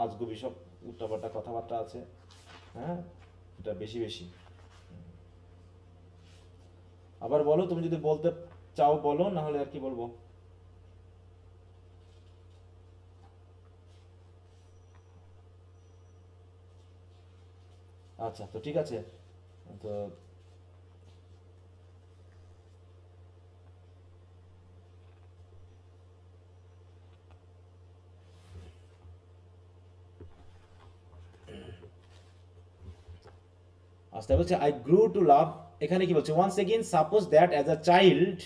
আজগুবি সব উল্টাপাল্টা কথাবার্তা আছে, হ্যাঁ, এটা বেশি। আবার বলো, তুমি যদি বলতে চাও বলো, না হলে আর কি বলবো। আচ্ছা, তো ঠিক আছে, তো আচ্ছা বলছে আই গ্রু টু লাভ, এখানে কি বলছে, once again suppose that as a child,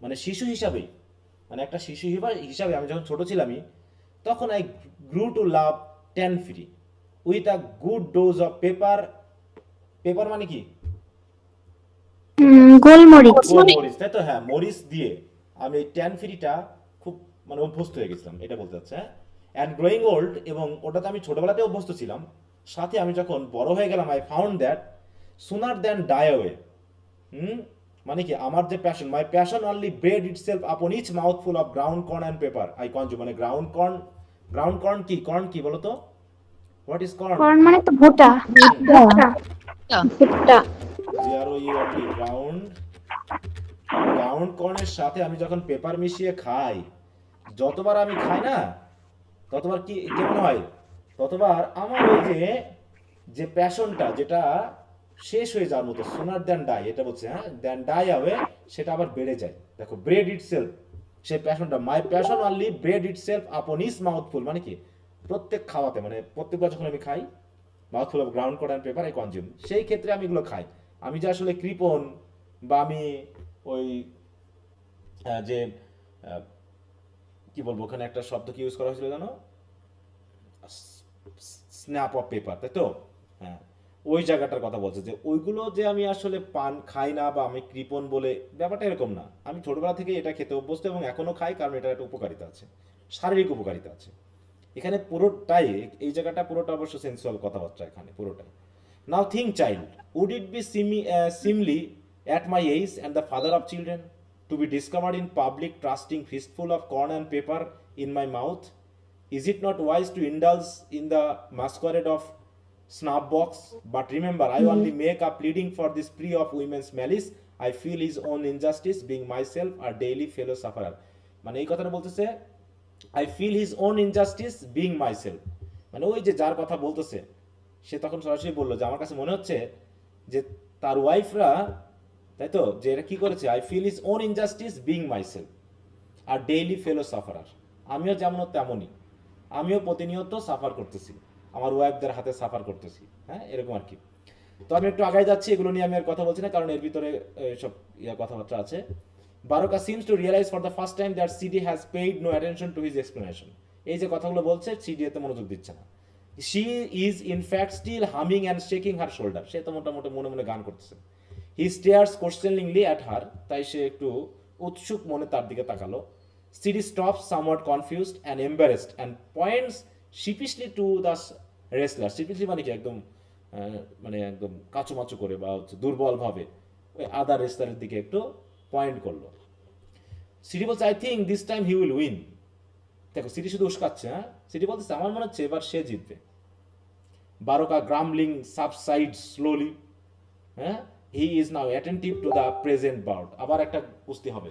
মানে শিশু হিসাবে, মানে একটা শিশু হিসাবে আমি যখন ছোট ছিলামই, তখন I grew to love tan free with a good dose of pepper মানে কি? গোলমরিচ। গোলমরিচ, তাই তো, হ্যাঁ, মরিচ দিয়ে আমি এই ট্যান ফ্রিটা খুব মানে অভ্যস্ত হয়ে গেছিলাম, এটা বলতে চাচ্ছে, হ্যাঁ, অ্যান্ড গ্রোয়িং ওল্ড, এবং ওটাতে আমি ছোটবেলাতে অভ্যস্ত ছিলাম, সাথে আমি যখন বড় হয়ে গেলাম I found that sooner than die away, মানে কি, আমার যে passion, my passion only bred itself upon each mouthful of ground corn and pepper I consume, মানে গ্রাউন্ড কর্ন কি, কর্ন কি বলো তো, হোয়াট ইজ কর্ন? কর্ন মানে তো ভুট্টা। ভুট্টা। গ্রাউন্ড কর্নের সাথে আমি যখন পেপার মিশিয়ে খাই, যতবার আমি খাই না, ততবার কি কেমন হয়, ততবার আমার ওই যে প্যাশনটা, যেটা শেষ হয়ে যাওয়ার মতো, সোনার দ্যান ডাই, এটা বলছে, হ্যাঁ, দ্যান ডাই হবে, সেটা আবার বেড়ে যায়। দেখো, ব্রেড ইটসেলফ, সেই প্যাশনটা, my passion only bred itself upon each মাউথফুল, মানে কি, প্রত্যেক খাওয়াতে, মানে প্রত্যেকবার যখন আমি খাই, mouthful of ground corn and pepper I consume, সেই ক্ষেত্রে আমি এগুলো খাই। আমি যে আসলে কৃপণ, বা আমি ওই যে কি বলবো, ওখানে একটা শব্দ কি ইউজ করা হয়েছিল জানো, স্ন্যাপ অফ পেপার, তাই তো, হ্যাঁ, ওই জায়গাটার কথা বলছে যে ওইগুলো যে আমি আসলে পান খাই না বা আমি কৃপণ বলে, ব্যাপারটা এরকম না। আমি ছোটবেলা থেকে এটা খেতে অভ্যস্ত এবং এখনো খাই, কারণ এটার একটা উপকারিতা আছে, শারীরিক উপকারিতা আছে। এখানে পুরোটাই, এই জায়গাটা পুরোটা অবশ্য সেন্সুয়াল কথাবার্তা এখানে পুরোটাই। Now think child, would it be seemly at my age and the father of children to be discovered in public trusting fistful of corn and pepper in my mouth? Is it not wise to indulge in the masquerade of snuff box? But remember, I only make a pleading for this plea of women's malice. I feel his own injustice, being myself a daily fellow sufferer. মানে এই কথাটা বলতেছে, I feel his own injustice being myself, মানে ওই যে যার কথা বলতেছে সে তখন সরাসরি বললো যে আমার কাছে মনে হচ্ছে যে তার ওয়াইফরা, তাই তো, যে এটা কি করেছে, I feel his own injustice being myself আর ডেইলি ফেলো সাফারার, আমিও যেমন তেমনই, আমিও প্রতিনিয়ত সাফার করতেছি, আমার ওয়াইফদের হাতে সাফার করতেছি, হ্যাঁ, এরকম আর কি। তো আমি একটু আগায় যাচ্ছি, এগুলো নিয়ে আমি আর কথা বলছি না, কারণ এর ভিতরে সব কথাবার্তা আছে। Baroka seems to realise for the first time that Sidi has paid no attention to his explanation. এই যে কথাগুলো বলছে, সিডি এতে মনোযোগ দিচ্ছে না। She is in fact still humming and shaking her shoulder, সে তো মোটামুটি মনে মনে গান করতেছে। হি স্টেয়ার্স কোশ্চেনিংলি অ্যাট হার, তাই সে একটু উৎসুক মনে তার দিকে তাকালো। Sidi stops somewhat confused and embarrassed and points sheepishly to the wrestler. Sheepishly মানে কি, একদম মানে একদম কাচুমাচু করে বা হচ্ছে দুর্বলভাবে ওই আদার রেসলারের দিকে একটু পয়েন্ট করলো। সিডি বলছে, I think this time he will win. দেখো সিডি শুধু উস্কাচ্ছে, হ্যাঁ, সিডি বলতেছে আমার মনে হচ্ছে এবার সে জিতবে। বারোকা গ্রামলিং সাবসাইড স্লোলি, হ্যাঁ, he is now attentive to the present bout. আবার একটা কুস্তি হবে,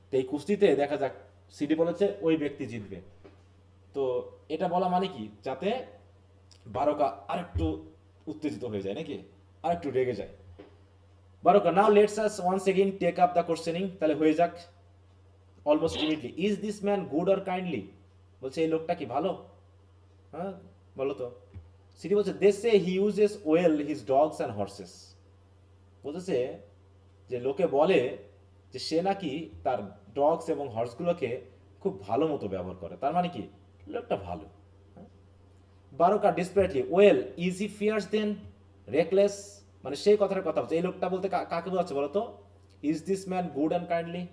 তো এই কুস্তিতে দেখা যাক, সিডি বলেছে ওই ব্যক্তি জিতবে। তো এটা বলা মানে কি, যাতে বারোকা আরেকটু উত্তেজিত হয়ে যায়, নাকি আরেকটু রেগে যায়। Baroka, now let's us once again take up the questioning, তাহলে হয়ে যাক almost immediately. Is this man good or kindly? বলছে এই লোকটা কি ভালো, হ্যাঁ বলো তো। সিটি বলছে, they say he uses well his dogs and horses. বলতেছে যে লোকে বলে যে সে নাকি তার ডগস এবং হর্সগুলোকে খুব ভালো মতো ব্যবহার করে, তার মানে কি লোকটা ভালো। Baroka desperately, well is he fierce than reckless, মানে সেই কথার কথা বলছে। এই লোকটা বলতে কাকে বোঝাচ্ছে বলো তো? Is this man good and kindly?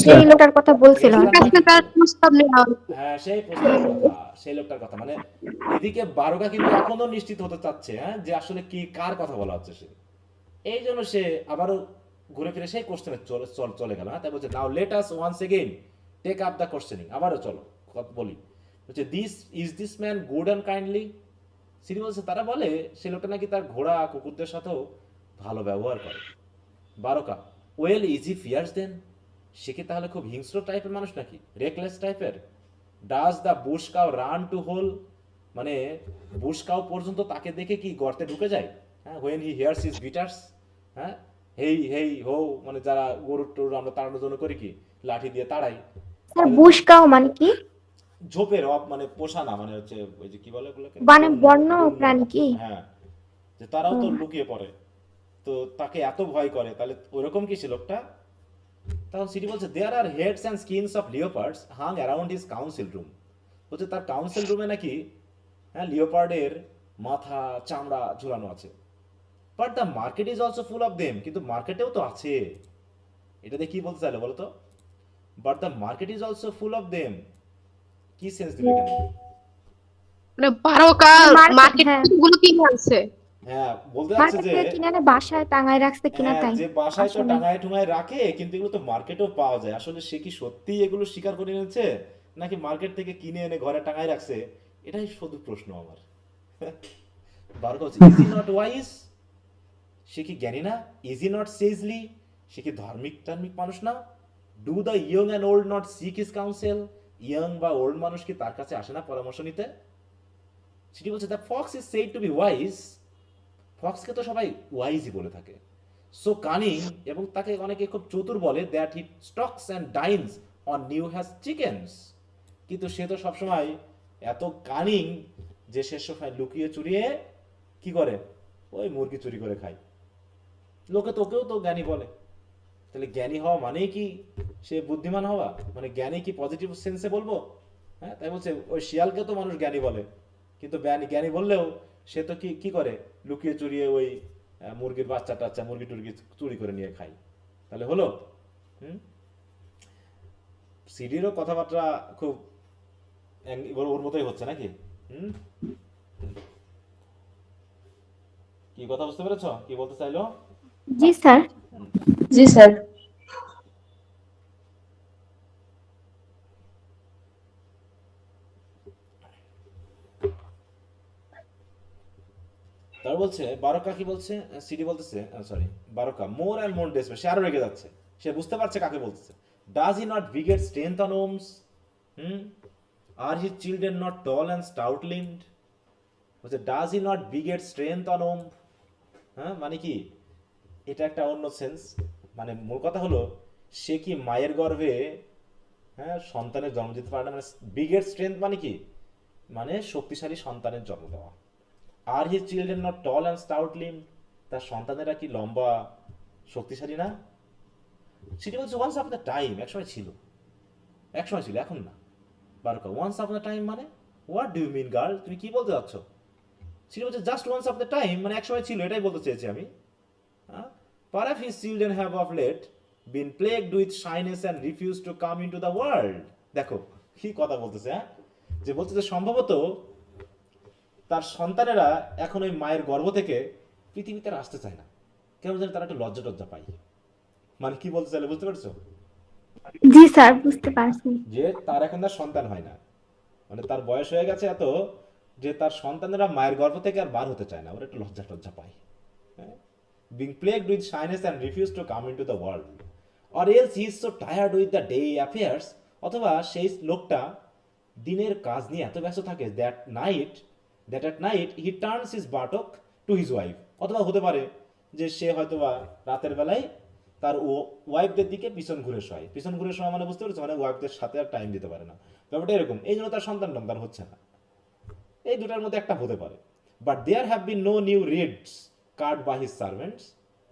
যে লোকটার কথা বলছিল, হ্যাঁ সেই লোকটার কথা, মানে এদিকে বারোকা কিন্তু এখনো নিশ্চিত হতে চাচ্ছে, হ্যাঁ, যে আসলে কি কার কথা বলা হচ্ছে সে। এই জন্য সে আবারও ঘুরে ফিরে সেই কোশ্চেনে চলে গেল, হ্যাঁ। তাই বলছে, now let us once again take up the questioning, আবারও চলো বলি। বলছে, is this man good and kindly? Sidi বলছে, তারা বলে সে লোকটা নাকি তার ঘোড়া কুকুরদের সাথেও ভালো ব্যবহার করে। Baroka, well is he fierce then? সে কি তাহলে খুব হিংস্র টাইপের মানুষ নাকি, রেকলেস টাইপের? Does the bush cow run to hole, মানে বুশ কাউ পর্যন্ত তাকে দেখে কি গর্তে ঢুকে যায়, হ্যাঁ, when he hears his bitters, হ্যাঁ, হেই হেই হো, মানে যারা গরুর টরুর আমরা তাড়ানোর জন্য করি কি, লাঠি দিয়ে তাড়াই। বুশ কাউ মানে কি? ঝোপের মানে পোষা না, মানে হচ্ছে ওই যে কি বলে ওগুলোকে, মানে বন্য প্রাণী কি? হ্যাঁ, যে তারাও তো লুকিয়ে পড়ে, তো তাকে এত ভয় করে, তাহলে ওইরকম কি সে লোকটা? তখন সিটি বলছে, there are heads and skins of leopards hung around his council room. বলছে তার কাউন্সিল রুমে নাকি, হ্যাঁ, লিওপার্ডের মাথা চামড়া ঝুলানো আছে। But the market is also full of them, কিন্তু মার্কেটেও তো আছে। এটা দিয়ে কি বলতে চাইলো বলো তো? But the market is also full of them, কি সেন্স দিল এখানে? মানে বারোকা মার্কেট গুলো কিনে আনছে, হ্যাঁ, বলতে যাচ্ছে যে কিনে বাসায় টাঙায় রাখছে কিনা, তাই যে বাসায় তো টাঙায় টুঙায় রাখে, কিন্তু এগুলো তো মার্কেটেও পাওয়া যায়। আসলে সে কি সত্যি এগুলো স্বীকার করে নিয়েছে, নাকি মার্কেট থেকে কিনে এনে ঘরে টাঙায় রাখছে? এটাই শুধু প্রশ্ন আমার। বারোকা বলছে, ইজ হি নট ওয়াইজ? সে কি জ্ঞানী না? Is he not সেজলি? সে কি ধার্মিক মানুষ না? Do the young and old not seek his counsel? Young বা ওল্ড মানুষ কি তার কাছে আসে না পরামর্শ নিতে? সেটি বলছে, the fox is said to be wise. ফক্সকে তো সবাই ওয়াইজই বলে থাকে। সো কানিং, এবং তাকে অনেকে খুব চতুর বলে, that he stalks and dines on new hatched chickens. কিন্তু সে তো সবসময় এত কানিং যে সে সময় লুকিয়ে চুরিয়ে কি করে, ওই মুরগি চুরি করে খায়। লোকে তোকেও তো জ্ঞানী বলে, তাহলে জ্ঞানী হওয়া মানেই কি সে বুদ্ধিমান হওয়া? মানে জ্ঞানী কি পজিটিভ সেন্সে বলবো? হ্যাঁ, তাই বলছে ওই শিয়ালকে তো মানুষ জ্ঞানী বলে, কিন্তু জ্ঞানী বললেও সে তো কি কি করে, লুকিয়ে চুরিয়ে ওই মুরগির বাচ্চা টাচ্চা মুরগি টুরগি চুরি করে নিয়ে খায়। তাহলে হলো? হুম। সিডিরও কথাবার্তা খুব ওর মতোই হচ্ছে নাকি? হুম। কি কথা বুঝতে পেরেছ কি বলতে চাইলো? জি স্যার। জি স্যার। তার বলছে বারকা কি বলছে, সিডি বলতেছে, সরি বারকা, মোর অ্যান্ড মোর ডেসপেরেট, সে আরো রেগে যাচ্ছে, সে বুঝতে পারছে কাকে বলতেছে। Does he not beget strength on wombs? Hmm. আর his children not tall and stout limbed? বলছে does he not beget strength on womb. হ্যাঁ, মানে কি, এটা একটা অন্য সেন্স। মানে মূল কথা হলো, সে কি মায়ের গর্ভে হ্যাঁ সন্তানের জন্ম দিতে পারে না? মানে বিগেট স্ট্রেংথ মানে কি, মানে শক্তিশালী সন্তানের জন্ম দেওয়া। আর his children not tall and stout limb, তার সন্তানেরা কি লম্বা শক্তিশালী না? সেটি বলছে ওয়ান্স অফ দ্য টাইম, একসময় ছিল, একসময় ছিল, এখন না। Baroka, once of the time মানে what do you mean girl, তুমি কি বলতে চাচ্ছ? সেটি বলছে just once of the time, মানে একসময় ছিল, এটাই বলতে চেয়েছি আমি। Perhaps his children have of late been plagued with shyness and refuse to come into the world. দেখো কি কথা বলতেছে, হ্যাঁ, যে বলতেছে সম্ভবত তার সন্তানেরা এখন ওই মায়ের গর্ভ থেকে পৃথিবীতে আর আসতে চায় না, কেমন যেন তারা একটু লজ্জা টজ্জা পায়। মানে কি বলতে চাইলে বুঝতে পারছো? জি স্যার, বুঝতে পারছি। যে তার এখন তার সন্তান হয় না, মানে তার বয়স হয়ে গেছে এত যে তার সন্তানেরা মায়ের গর্ভ থেকে আর বার হতে চায় না, ওরা একটু লজ্জা টজ্জা পায়। হ্যাঁ, being plagued with shyness and refuse to come into the world, or else he is so tired with the day affairs, অথবা সেই লোকটা দিনের কাজ নিয়ে এত ব্যস্ত থাকে that at night he turns his buttock to his wife, অথবা হতে পারে যে সে হয়তোবা রাতের বেলায় তার ওয়াইফদের দিকে পিছন ঘুরে শোয়। পিছন ঘুরে শোয়া মানে বুঝতে পারছো, মানে ওয়াইফদের সাথে আর টাইম দিতে পারে না, ব্যাপারটা এরকম। এই জন্য তার সন্তান টন্তান হচ্ছে না। এই দুটার মধ্যে একটা হতে পারে। But there have been no new reeds cut by his servants,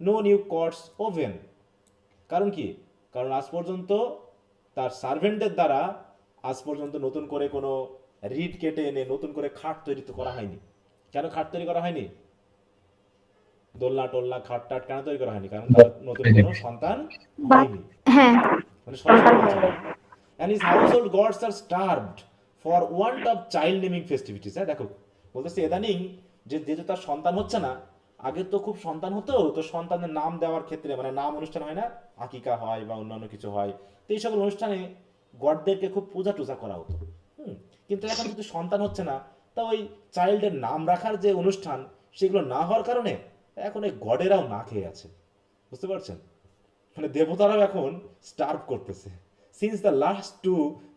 no new cots woven. কারণ কি, কারণ আজ পর্যন্ত তার সার্ভেন্টদের দ্বারা আজ পর্যন্ত নতুন করে কোনো রিড কেটে এনে নতুন করে খাট তৈরি তো করা হয়নি। কেন খাট তৈরি করা হয়নি? দোলনা টোলনা খাট টাট কেন তৈরি করা হয়নি? কারণ তার নতুন কোনো সন্তান হয়নি, হ্যাঁ। মানে সরাসরি বলছে না। And his household gods are starved for want of child naming festivities. হ্যাঁ, দেখো বলতেছে ইদানিং যে যেহেতু তার সন্তান হচ্ছে না, আগে তো খুব সন্তান হতো, তো সন্তানের নাম দেওয়ার ক্ষেত্রে মানে নাম অনুষ্ঠান হয় না, আকিকা হয় বা অন্যান্য কিছু হয়, তো এই সকল অনুষ্ঠানে গডদেরকে খুব পূজা টুজা করা হতো। কিন্তু এখন যদি সন্তান হচ্ছে না, তা ওই চাইল্ডের নাম রাখার যে অনুষ্ঠান সেগুলো না হওয়ার কারণে এখন এই গডেরাও না খেয়ে আছে। বুঝতে পারছেন? মানে দেবতারাও এখন স্টার্ভ করতেছে। Since the last two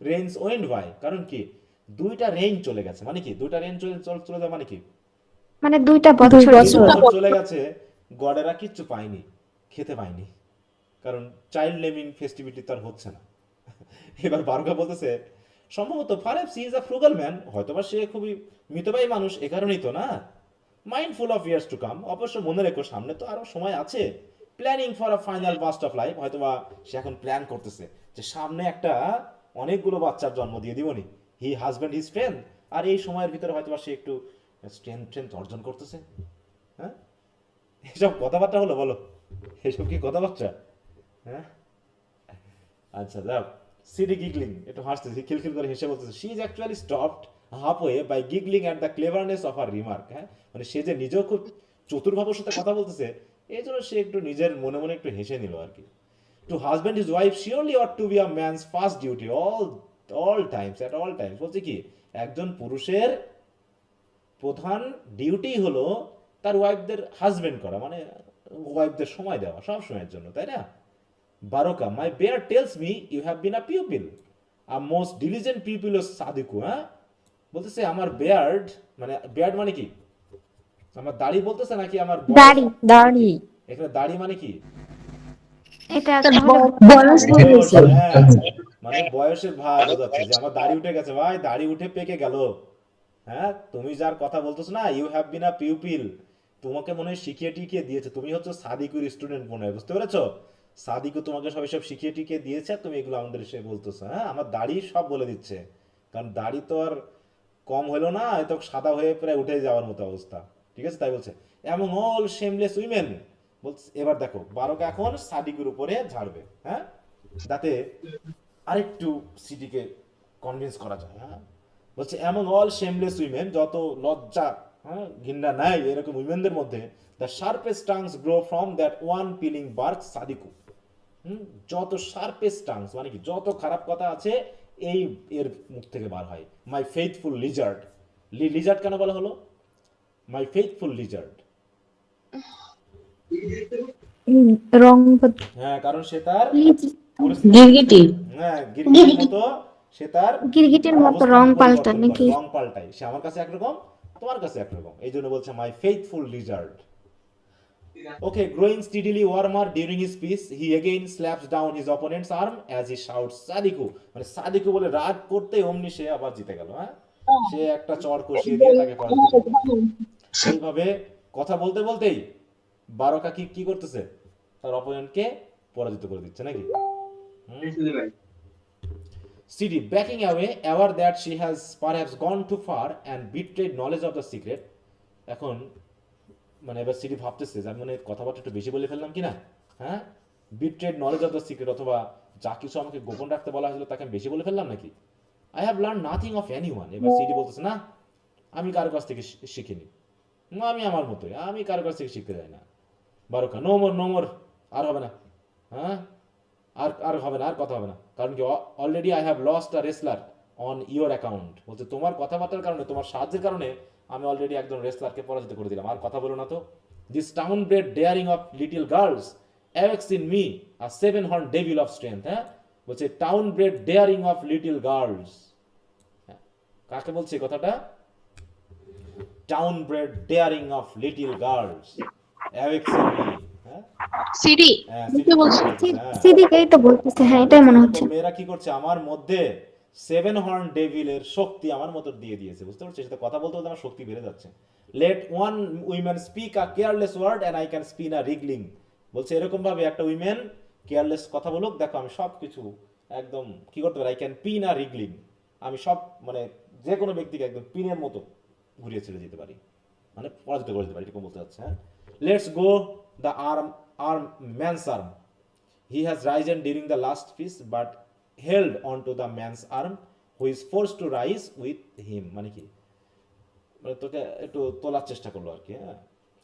rains went by, কারণ কি দুইটা রেঞ্জ চলে গেছে। মানে কি দুইটা রেঞ্জ চলে যাওয়া মানে কি, মানে 2টা বছর চলে গেছে, গডেরা কিচ্ছু পায়নি, খেতে পায়নি, কারণ চাইল্ড নেমিং ফেস্টিভিটি তার হচ্ছে না। এবার বারুকা বলতেছে সম্ভবত perhaps he is a frugal man, হয়তোবা সে খুবই মিতব্যয়ী মানুষ, এ কারণেই তো না। Mindful of years to come, অবশ্য মনে রেখো সামনে তো আরো সময় আছে। Planning for a final burst of life, হয়তোবা সে এখন প্ল্যান করতেছে যে সামনে একটা অনেকগুলো বাচ্চার জন্ম দিয়ে দিবনি। হি হাজব্যান্ড হি স্ট্রেংথ, আর এই সময়ের ভিতরে হয়তোবা সে একটু স্ট্রেংথ অর্জন করতেছে। হ্যাঁ, এসব কথাবার্তা হলো বলো, এসব কি কথাবার্তা? হ্যাঁ, আচ্ছা যাও। সিডি গিগলিং, একটু হাসতেছি, খিলখিল করে হেসে বলতেছে she is actually stopped halfway by giggling at the cleverness of her remark. হ্যাঁ, মানে সে যে নিজেও খুব চতুরভাবের সাথে কথা বলতেছে, এই জন্য সে একটু নিজের মনে মনে একটু হেসে নিল আর কি। To husband his wife surely ought to be a man's first duty all times, at all times. বলছে কি একজন পুরুষের প্রধান ডিউটি হলো তার ওয়াইফদের হাজবেন্ড করা, মানে ওয়াইফদের সময় দেওয়া সব সময়ের জন্য, তাই না? Baroka, my ear tells me you have been a pupil, a most diligent pupil of Sadiku. হ্যাঁ, বলতেছে আমার বেয়ার্ড, মানে বেয়ার্ড মানে কি, আমার দাড়ি বলতেছে নাকি আমার দাড়ি। এখানে দাড়ি মানে কি? এটা বয়স হয়ে গেছে। হ্যাঁ, মানে বয়সের ভার বোঝাচ্ছে যে আমার দাড়ি উঠে গেছে, ভাই দাড়ি উঠে পেকে গেল। হ্যাঁ, তুমি যার কথা বলতেছো না, you have been a pupil, তোমাকে মনে হয় শিখিয়ে টিকিয়ে দিয়েছে, তুমি হচ্ছে সাদিকুর স্টুডেন্ট মনে হয়, বুঝতে পেরেছো? সাদিকু তোমাকে সব এসব শিখিয়ে টিকিয়ে দিয়েছে, তুমি এগুলো আমাদের এসে বলতেছো। হ্যাঁ, আমার দাড়ি সব বলে দিচ্ছে, কারণ দাড়ি তো আর কম হলো না, এত সাদা হয়ে প্রায় উঠে যাওয়ার মতো অবস্থা, ঠিক আছে? তাই বলছে এমন অল শেমলেস উইমেন, বলছে এবার দেখো বারকা এখন সাদিকুর উপরে ঝাড়বে, হ্যাঁ, যাতে আরেকটু সিটিকে কনভিন্স করা যায়, হ্যাঁ, বলছে এমন অল শেমলেস উইমেন, যত লজ্জা, হ্যাঁ, ঘৃণা নাই এরকম উইমেনদের মধ্যে, the sharpest tongues grow from that one peeling bark Sadiku. যত শার্পেস্ট টাংস মানে কি, যত খারাপ কথা আছে এই এর মুখ থেকে বার হয়। মাই ফেইথফুল লিজার্ড, লিজার্ড কেন বলা হলো? মাই ফেইথফুল লিজার্ড, রং হ্যাঁ, কারণ সে তার গিরগিটি। হ্যাঁ গিরগিটির মতো সে তার গিরগিটির মতো অবস্থান রং পরিবর্তন পাল্টায় করে, নাকি? রং পাল্টায়, সে আমার কাছে একরকম তোমার কাছে একরকম, এই জন্য বলছে মাই faithful Lizaad. Okay, growing steadily warmer during his speech, he again slaps down his opponent's arm as he shouts Sadiku, মানে সাদিকু বলে রাগ করতে অমনি সে আবার জিতে গেল, হ্যাঁ, সে একটা চড় কষিয়ে দিয়ে তাকে পরাজিত করল। এইভাবে কথা বলতে বলতেই বারকা কি করতেছে, তার অপোনেন্টকে পরাজিত করে দিচ্ছে নাকি? Sidi backing away, aware that she has perhaps gone too far and betrayed knowledge of the secret. এখন মানে এবার সিডি ভাবতেছে যে আমি মানে কথাবার্তা একটু বেশি বলে ফেললাম কিনা, হ্যাঁ, betrayed knowledge of the secret, অথবা যা কিছু আমাকে গোপন রাখতে বলা হয়েছিল তাকে আমি বেশি বলে ফেললাম নাকি? I have learn nothing of anyone. এবার সিডি বলতেছে না, আমি কারো কাছ থেকে শিখিনি, আমি আমার মতোই, আমি কারো কাছ থেকে শিখতে যাই না। বারকা নো মোর, আর হবে না, হ্যাঁ, আর হবে না, আর কথা হবে না, কারণ কি already I have lost a wrestler on your account. বলছে তোমার কথাবার্তার কারণে, তোমার সাহায্যের কারণে আমি অলরেডি একজন রেসলারকে পরাজিত করে দিলাম, আর কথা বলো না তো। This town bred daring of little girls awakes in me a seven horned devil of strength. হ্যাঁ, বলছে town bred daring of little girls, কাকে বলছে কথাটা? Town bred daring of little girls awakes in me, হ্যাঁ, Sidi হ্যাঁ, কি বলছো? সিদিকেই তো বলতেছে, হ্যাঁ এটাই মনে হচ্ছে। মেয়েরা কি করছে, আমার মধ্যে সেভেন হর্ন ডেভিলের শক্তি আমার মতো দিয়ে দিয়েছে, বুঝতে পারছো? সেটা কথা বলতে বলতে আমার শক্তি বেড়ে যাচ্ছে। Let one women speak a careless word and I can spin a wriggling. বলছে এরকম ভাবে একটা উইমেন কেয়ারলেস কথা বলুক, দেখো আমি সব কিছু একদম কি করতে পারি, আই ক্যান পিন আ রিগলিং, আমি সব মানে যে কোনো ব্যক্তিকে একদম পিনের মতো ঘুরিয়ে ছেড়ে দিতে পারি, মানে পরাজিত করে দিতে পারি, এরকম বলতে চাচ্ছে। হ্যাঁ, let's go the arm man's arm, he has risen during the last feast but held on to the man's arm who is forced to rise with him, মানে কি, মানে তোকে একটু তোলার চেষ্টা করলো আর কি। হ্যাঁ,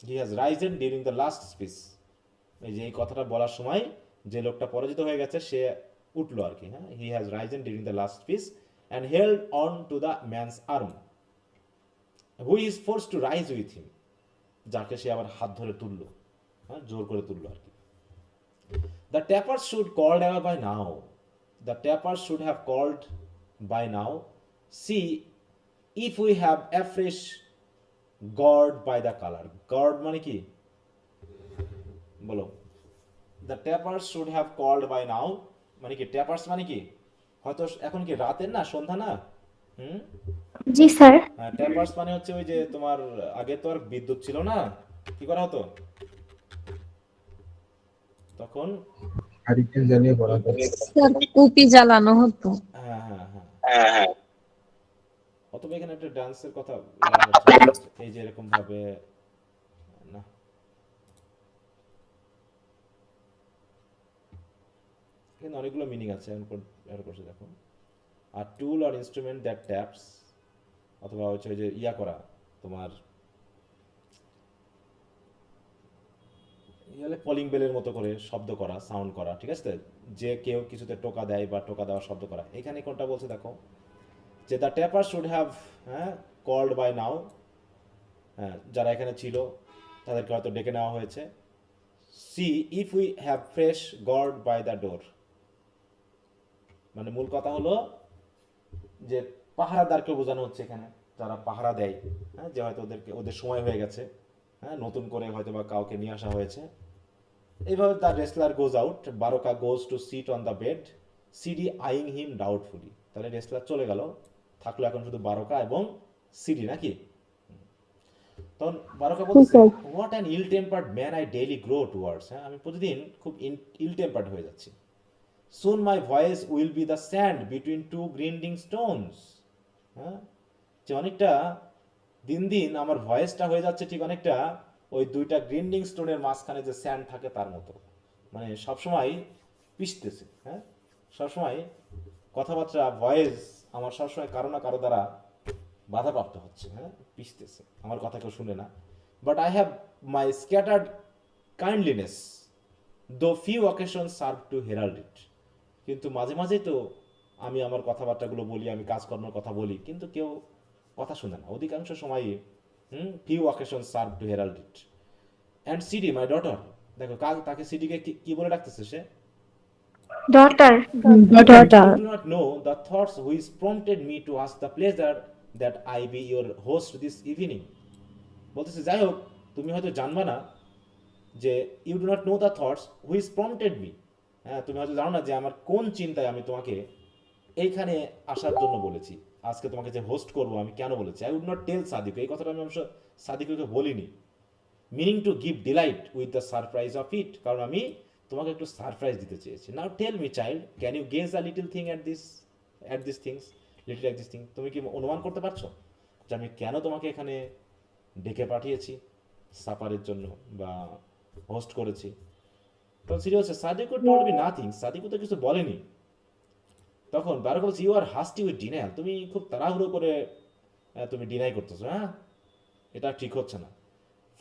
he has risen during the last speech, এই যে এই কথাটা বলার সময় যে লোকটা পরাজিত হয়ে গেছে সে উঠলো আর কি। হ্যাঁ, he has risen during the last feast and held on to the man's arm who is forced to rise with him, যাকে সে আবার হাত ধরে তুললো, হ্যাঁ, জোর করে তুললো আর কি। The tappers should called ever by now. The tappers should have called by now. See if we have afresh gored by the color. Gored মানে কি বলো? The tappers should have called by now. মানে কি tappers মানে কি? হয়তো এখন কি রাতের না, সন্ধ্যা না? জি স্যার। হ্যাঁ, tappers মানে হচ্ছে ওই যে তোমার আগে তো আর বিদ্যুৎ ছিল না, কি করা হতো তখন? হারিকেন জ্বালিয়ে পড়া হতো। স্যার কুপি জ্বালানো হতো। হ্যাঁ হ্যাঁ হ্যাঁ, অথবা এখানে একটা ডান্সের কথা হচ্ছে, এই যে এরকম ভাবে না, এখানে অনেকগুলো মিনিং আছে, আমি করছি দেখো। আর টুল অর ইনস্ট্রুমেন্ট দ্যাট ট্যাপস, অথবা হচ্ছে ওই যে ইয়া করা তোমার কলিং বেলের মতো করে শব্দ করা, সাউন্ড করা, ঠিক আছে, যে কেউ কিছুতে টোকা দেয় বা টোকা দেওয়ার শব্দ করা। এখানে কোনটা বলছে দেখো, যে the tapper should have called by now, হ্যাঁ, যারা এখানে ছিল তাদেরকে হয়তো ডেকে নেওয়া হয়েছে। See if we have fresh gourd by the door, মানে মূল কথা হলো যে পাহারাদারকে বোঝানো হচ্ছে এখানে, যারা পাহারা দেয়, হ্যাঁ, যে হয়তো ওদের সময় হয়ে গেছে, হ্যাঁ, নতুন করে হয়তো বা কাউকে নিয়ে আসা হয়েছে। এইভাবে the wrestler goes out, Baroka goes to sit on the bed, Sidi eyeing him doubtfully. তাহলে রেসলার চলে গেল, থাকলো এখন শুধু বারকা এবং সিডি নাকি। তখন বারকা বলছে what an ill tempered man I daily grow towards, হ্যাঁ, আমি প্রতিদিন খুব ইল টেম্পার্ড হয়ে যাচ্ছি। Soon my voice will be the sand between two grinding stones, হ্যাঁ, যে অনেকটা দিন দিন আমার ভয়েসটা হয়ে যাচ্ছে ঠিক অনেকটা ওই দুইটা গ্রিন্ডিং স্টোনের মাঝখানে যে স্যান্ড থাকে তার মতো, মানে সবসময় পিষতেছে, হ্যাঁ, সবসময় কথাবার্তা ভয়েস আমার সবসময় কারো না কারো দ্বারা বাধাপ্রাপ্ত হচ্ছে, হ্যাঁ, পিষতেছে, আমার কথা কেউ শুনে না। But I have my scattered kindliness though few occasion serve to herald it. কিন্তু মাঝে মাঝেই তো আমি আমার কথাবার্তাগুলো বলি, আমি কাজকর্মের কথা বলি, কিন্তু কেউ কথা শুনে না অধিকাংশ সময়ই। Few occasion serve to herald it. And CD my daughter, দেখো তাকে সিডিকে কি বলে ডাকতেছে সে? Daughter. daughter. You do not know the thoughts which prompted me to ask the pleasure that I be your host this evening. বলতেছে যাই হোক, তুমি হয়তো জানবা না যে you do not know the thoughts which prompted me, হ্যাঁ, তুমি হয়তো জানো না যে আমার কোন চিন্তায় আমি তোমাকে এইখানে আসার জন্য বলেছি, আজকে তোমাকে যে হোস্ট করবো আমি কেন বলেছি। I would not tell Sadiku, এই কথাটা আমি অবশ্য সাদিককে বলিনি, meaning to give delight with the surprise of it, কারণ আমি তোমাকে একটু সারপ্রাইজ দিতে চেয়েছি। Now tell me child, can you guess a little thing at this things, little at this thing, তুমি কি অনুমান করতে পারছো যে আমি কেন তোমাকে এখানে ডেকে পাঠিয়েছি সাপারের জন্য বা হোস্ট করেছি? তখন সিরি হচ্ছে Sadiku told me nothing, Sadiku তো কিছু বলেনি। তখন বারক বলছে ইউ আর হাস্টি উইথ ডিনায়াল, তুমি খুব তাড়াহুড়ো করে তুমি ডিনাই করতেছো, হ্যাঁ, এটা ঠিক হচ্ছে না।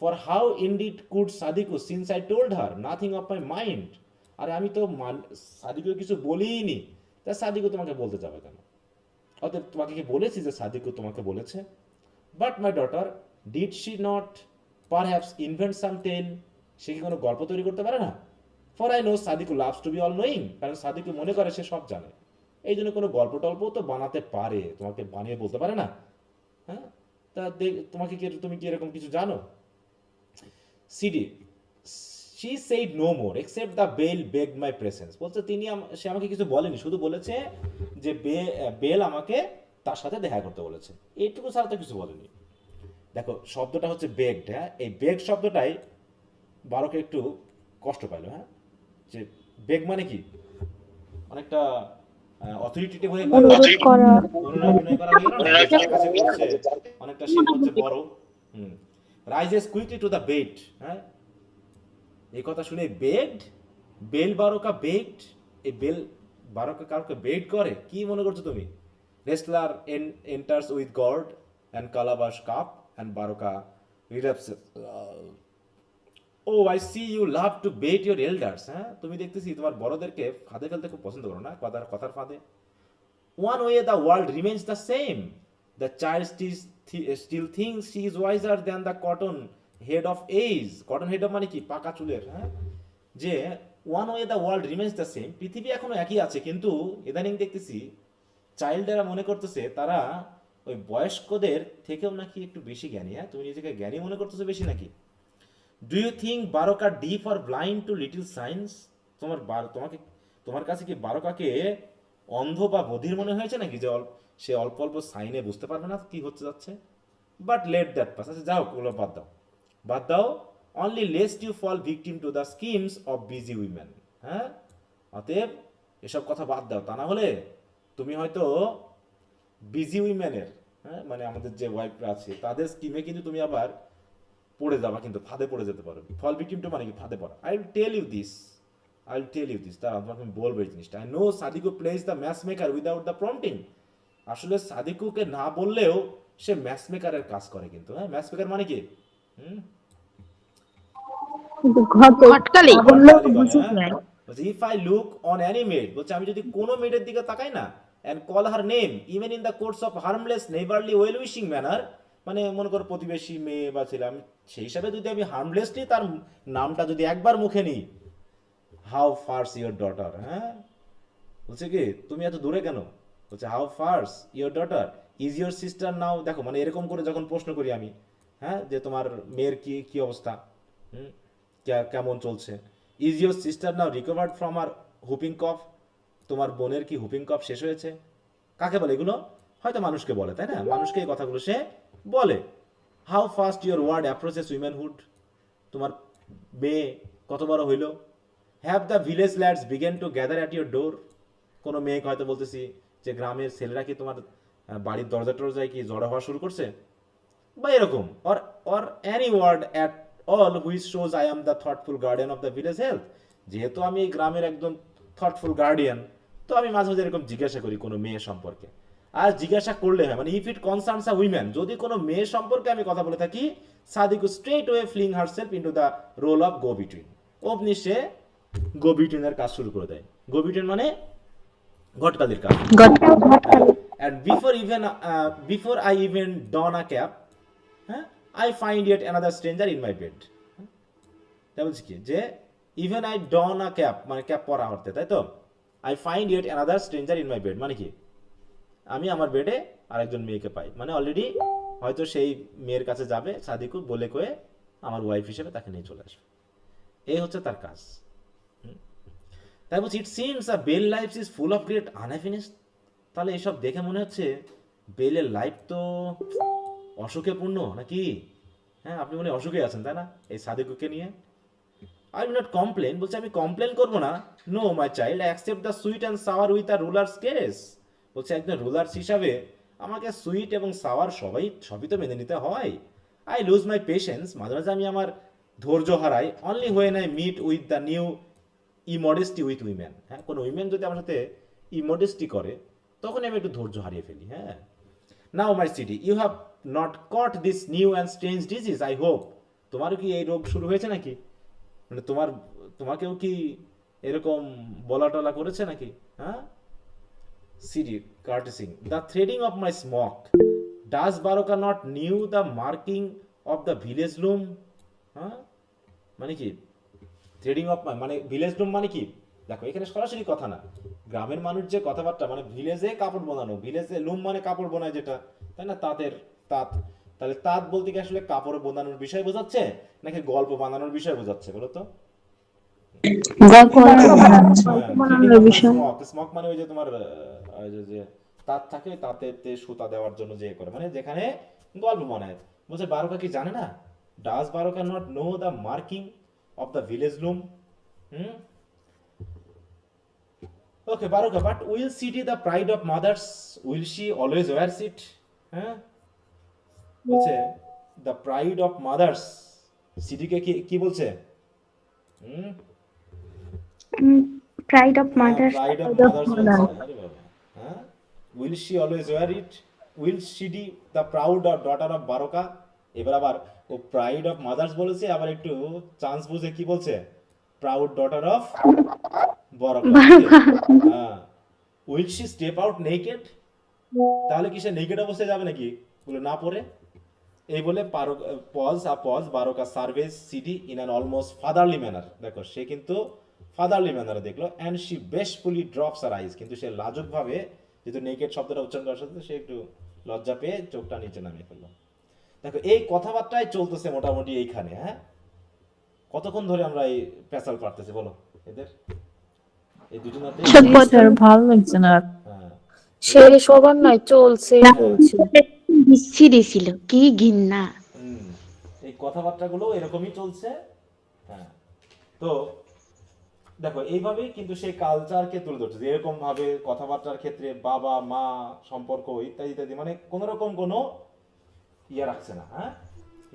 For how indeed could Sadiku since I told her nothing of my mind, আরে আমি তো সাদিকু কিছু বলিনি, তা সাদিকু তোমাকে বলতে যাবে কেন? অতএব তোমাকে কি বলেছি যে সাদিকু তোমাকে বলেছে? But my daughter did she not perhaps invent some tale, সে কি কোনো গল্প তৈরি করতে পারে না? For I know Sadiku loves to be all knowing, কারণ সাদিকু মনে করে সে সব জানে, এই জন্য কোনো গল্প টল্প তো বানাতে পারে, তোমাকে বানিয়ে বলতে পারে না, হ্যাঁ। তা তোমাকে কি, তুমি কি এরকম কিছু জানো? CD she said no more except the bell begged my presence, বলছে সে আমাকে কিছু বলেনি, শুধু বলেছে যে বেল আমাকে তার সাথে দেখা করতে বলেছে, এইটুকু ছাড়া তো কিছু বলেনি। দেখো শব্দটা হচ্ছে বেগড, হ্যাঁ, এই বেগ শব্দটাই বারকে একটু কষ্ট পাইলো, হ্যাঁ, যে বেগ মানে কি অনেকটা অথরিটেটিভ হয়ে অনুরোধ করা। অভিনয় করা গেল না, যার কাছে করছে অনেকটা সে হচ্ছে বড়। Rises quickly to the bed, হ্যাঁ, এই কথা শুনে বেগড, বেল বারকা বেগড, এই বেল বারকা কাউকে বেড করে, কি মনে করছো তুমি? Wrestler enters with gourd and calabash cup and Baroka relapses, oh I see you love to bait your elders, হ্যাঁ, তুমি দেখতেছি তোমার বড়দেরকে ফাঁদে ফেলতে খুব পছন্দ করো না, কথার ফাঁদে। One way the world remains the same. The child still thinks she is wiser than the cotton head of age. Cotton head of মানে কি? পাকা চুলের, হ্যাঁ, যে one way the world remains the same. পৃথিবী এখনো একই আছে, কিন্তু ইদানিং দেখতেছি চাইল্ডেরা মনে করতেছে তারা ওই বয়স্কদের থেকেও নাকি একটু বেশি জ্ঞানী, হ্যাঁ, তুমি নিজেকে জ্ঞানী মনে করতেছো বেশি নাকি? Do you think Baroka deep or blind to little signs, তোমার কাছে কি বারকাকে অন্ধ বা বধির মনে হয়েছে নাকি, যে সে অল্প অল্প সাইনে বুঝতে পারবে না কি হচ্ছে যাচ্ছে? বাট লেট দ্যাট পাস, আচ্ছা যাও, ওগুলো বাদ দাও, only lest you fall victim to the schemes of busy women, হ্যাঁ, অতএব এসব কথা বাদ দাও, তা না হলে তুমি হয়তো বিজি উইমেনের, হ্যাঁ, মানে আমাদের যে ওয়াইফরা আছে তাদের স্কিমে কিন্তু তুমি আবার পড়ে যাবা, কিন্তু ফাঁদে পড়ে যেতে পারো। ফল ভিকটিম টু মানে কি? ফাঁদে পড়া। I will tell you this, তারা তোমাকে আমি বলবো এই জিনিসটা। I know Sadiku place the matchmaker without the prompting, আসলে সাদিকুকে না বললেও সে ম্যাচ মেকারের কাজ করে, কিন্তু হ্যাঁ, ম্যাচ মেকার মানে কি? ঘটকালি। If I look on any maid, বলছে আমি যদি কোনো মেয়েদের দিকে তাকাই না, and call her name even in the course of harmless neighborly well wishing manner, মানে মনে করো প্রতিবেশী মেয়ে বা ছেলে, আমি সেই হিসাবে যদি আমি হার্মলেসলি তার নামটা যদি একবার মুখে নিই, হাউ ফার্স ইয়োর ডটার, হ্যাঁ, বলছে কি তুমি এত দূরে কেন? বলছে how fares your daughter is your sister now. দেখো মানে এরকম করে যখন প্রশ্ন করি আমি, হ্যাঁ, যে তোমার মেয়ের কি অবস্থা, কেমন চলছে, is your sister now recovered from her whooping cough, তোমার বোনের কি হুপিং কফ শেষ হয়েছে? কাকে বলে এগুলো? হয়তো মানুষকে বলে, তাই না, মানুষকে এই কথাগুলো সে বলে। How fast your ward approaches womanhood, তোমার মেয়ে কত বড় হইল? Have the village lads begin to gather at your door, কোনো মেয়েকে হয়তো বলতেছি যে গ্রামের ছেলেরা কি তোমার বাড়ির দরজা টরজায় কি জড়ো হওয়া শুরু করছে, বা এরকম, or any word at all which shows I am the thoughtful guardian of the village health. যেহেতু আমি এই গ্রামের একদম থটফুল গার্ডিয়ান, তো আমি মাঝে মাঝে এরকম জিজ্ঞাসা করি কোনো মেয়ে সম্পর্কে। আর জিজ্ঞাসা করলে হয় মানে if it concerns a women, যদি কোনো মেয়ে সম্পর্কে আমি কথা বলে থাকি, Sadiku straight way fling herself into the role of go between. অমনি সে গো বিটুইনের কাজ শুরু করে দেয়। গো বিটুইন মানে ঘটকালির কাজ। And before I even don a cap, I find yet another stranger in my bed. তা বলছি কি যে even I don't a cap মানে ক্যাপ পরা হতে, তাই তো, I find yet another stranger in my bed মানে কি আমি আমার বেডে আরেকজন মেয়েকে পাই, মানে অলরেডি হয়তো সেই মেয়ের কাছে যাবে সাদিকু বলে কয়ে আমার ওয়াইফ হিসেবে তাকে নিয়ে চলে আসবে। এই হচ্ছে তার কাজ। তাই বলছি it seems a bell life is full of great unhappiness. তাহলে এসব দেখে মনে হচ্ছে বেলের লাইফ তো অসুখে পূর্ণ নাকি? হ্যাঁ, আপনি মনে অসুখে আছেন তাই না এই সাদিকুকে নিয়ে? আই উইল নট কমপ্লেন, বলছে আমি কমপ্লেন করবো না। No my child, I accept the sweet and sour with a ruler's case. বলছে একজন রুলার্স হিসাবে আমাকে সুইট এবং সাওয়ার সবই তো মেনে নিতে হয়। আই লুজ মাই পেশেন্স, মাঝে মাঝে আমি আমার ধৈর্য হারাই। Only when I meet with the new immodesty with women. হ্যাঁ, কোনো উইমেন যদি আমার সাথে ইমডেস্টি করে তখন আমি একটু ধৈর্য হারিয়ে ফেলি। হ্যাঁ, now my Sidi, you have not caught this new and strange disease, I hope. তোমারও কি এই রোগ শুরু হয়েছে নাকি? মানে তোমাকেও কি এরকম বলা টলা করেছে নাকি? হ্যাঁ, Sidi curtsying the threading of my smock, does Baroka not knew the marking of the village loom. হ্যাঁ, মানে কি থ্রেডিং অফ মানে ভিলেজ লুম মানে কি? দেখো এখানে সরাসরি কথা না, গ্রামের মানুষ যে কথাবার্তা মানে ভিলেজে কাপড় বোনানো, ভিলেজে লুম মানে কাপড় বোনায় যেটা, তাই না, তাঁতের তাঁত। তাহলে তাঁত বলতে কি আসলে কাপড় বোনানোর বিষয় বোঝাচ্ছে নাকি গল্প বানানোর বিষয় বোঝাচ্ছে বলো তো? স্মক মানে ওই যে তোমার যে তাঁত থাকে, তাঁতে সুতা দেওয়ার জন্য যে করে, মানে যেখানে গল্প বানায়। বলছে বারোকা কি জানে না? Does Baroka not know the marking of the village loom? Okay, Baruka, but will Siti the pride of mothers, will she always wears it? হ্যাঁ, বলছে the pride of mothers, সিটিকে কি বলছে? Pride of mother's. Pride of mothers বলছে। আরে বাবা, হ্যাঁ, will she always wear it? Will Siti the proud daughter of Baroka? এবার আবার ও প্রাইড অফ মাদার্স বলেছে, আবার একটু চান্স বুঝে কি বলছে, proud daughter of Baroka. Will she step out naked? তাহলে কি সে নেকেড অবস্থায় যাবে নাকি বলে না পরে? এই বলে pause Baroka surveys Sidi in an almost fatherly manner. দেখো সে কিন্তু ফাদারলি ম্যানারে দেখলো, and she bashfully drops her eyes, কিন্তু সে লাজুকভাবে, যেহেতু নেকেড শব্দটা উচ্চারণ করার সাথে সে একটু লজ্জা পেয়ে চোখটা নিচে নামিয়ে ফেললো। দেখো এই কথাবার্তাই চলতেছে মোটামুটি এইখানে। হ্যাঁ, কতক্ষণ ধরে আমরা এই পেশাল পারতেছি বলো এদের, এই দুজনাতে? স্যার ভালো লাগছে না। হ্যাঁ, সে সবার নয় চলছে। বিচ্ছিরি ছিল, কি ঘৃণা। এই কথাবার্তাগুলো এরকমই চলছে। হ্যাঁ, তো দেখো এইভাবেই কিন্তু সেই কালচারকে তুলে ধরছে, যে এরকম ভাবে কথাবার্তার ক্ষেত্রে বাবা মা সম্পর্ক ইত্যাদি ইত্যাদি, মানে কোন রকম কোনো ইয়ে রাখছে না। হ্যাঁ,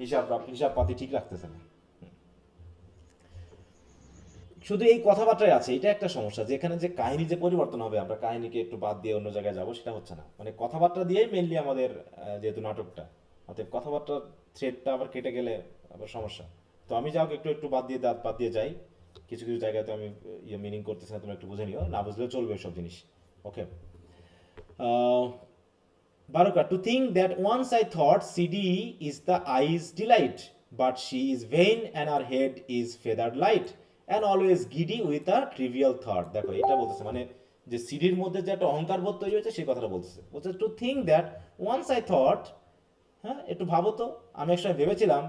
হিসাব পাতি ঠিক রাখতেছে না। শুধু এই কথাবার্তায় আছে, এটা একটা সমস্যা, যেখানে যে কাহিনী যে পরিবর্তন হবে, আমরা কাহিনীকে একটু বাদ দিয়ে অন্য জায়গায় যাবো, সেটা হচ্ছে না। মানে কথাবার্তা দিয়েই মেনলি আমাদের যেহেতু নাটকটা, অতএব কথাবার্তার থ্রেডটা আবার কেটে গেলে আবার সমস্যা। তো আমি যাও একটু বাদ দিয়ে যাই, কিছু কিছু জায়গায় তো আমি মিনিং করতেছি না, তোমরা একটু বুঝে নিও, না বুঝলেও চলবে সব জিনিস। ওকে, Baruka, to think that once I thought CD is the eye's delight, but she is vain and her head is feathered light, and always giddy with a trivial thought. দেখো এটা বলতেছে, মানে যে সিডির মধ্যে যে একটা অহংকার বোধ তৈরি হয়েছে সেই কথাটা বলতেছে। বলছে to think that once I thought, হ্যাঁ একটু ভাবো তো, আমি একসময় ভেবেছিলাম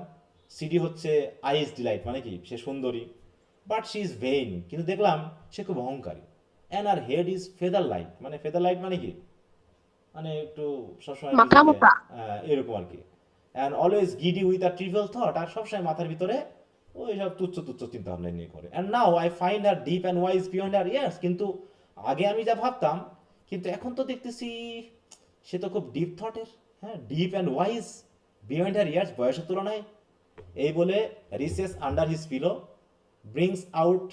সিডি হচ্ছে আইস ডিলাইট, মানে কি সে সুন্দরী, বাট শি ইজ ভেইন, কিন্তু দেখলাম সে খুব অহংকারী। And her head is feather light, মানে ফেদার লাইট মানে কি, মানে একটু সবসময় এরকম আর কি। And always giddy with a trivial thought, আর সবসময় মাথার ভিতরে ওই সব তুচ্ছ চিন্তা ভাবনা নিয়ে করে। And now I find her deep and wise beyond her years, কিন্তু আগে আমি যা ভাবতাম, কিন্তু এখন তো দেখতেছি সে তো খুব ডিপ থটের, হ্যাঁ, deep and wise behind her years, বয়সের তুলনায়। এই বলে reaches under his pillow, brings out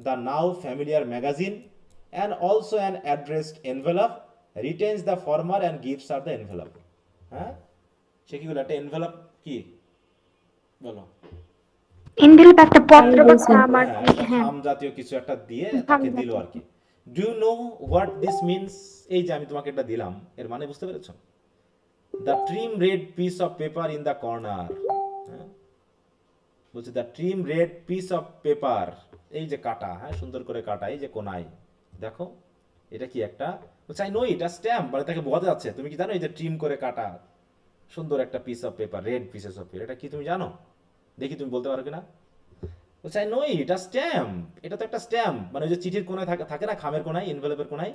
the now familiar magazine and also an addressed envelope, returns the former and gives her the envelope. হ্যাঁ, সে কি বলে, একটা এনভেলপ কি বলো, এনভেলপ একটা পত্র বা আমার খাম জাতীয় কিছু একটা দিয়ে তাকে দিল আর কি। Do you know what this means? এই যে আমি তোমাকে এটা দিলাম, এর মানে বুঝতে পেরেছো? The trim red piece of paper in the corner, বলছে the trim red piece of paper, এই যে কাটা, হ্যাঁ, সুন্দর করে কাটা, এই যে কোনায় দেখো, এটা কি একটা, বলছে আই নো এটা স্ট্যাম্প, মানে তাকে বোঝাতে যাচ্ছে তুমি কি জানো এই যে ট্রিম করে কাটা সুন্দর একটা piece of paper, red pieces of paper, এটা কি তুমি জানো? দেখি তুমি বলতে পারো কিনা। বলছে আই নো এটা স্ট্যাম্প, এটা তো একটা স্ট্যাম্প, মানে ওই যে চিঠির কোনায় থাকে না, খামের কোনায়, এনভেলপের কোনায়।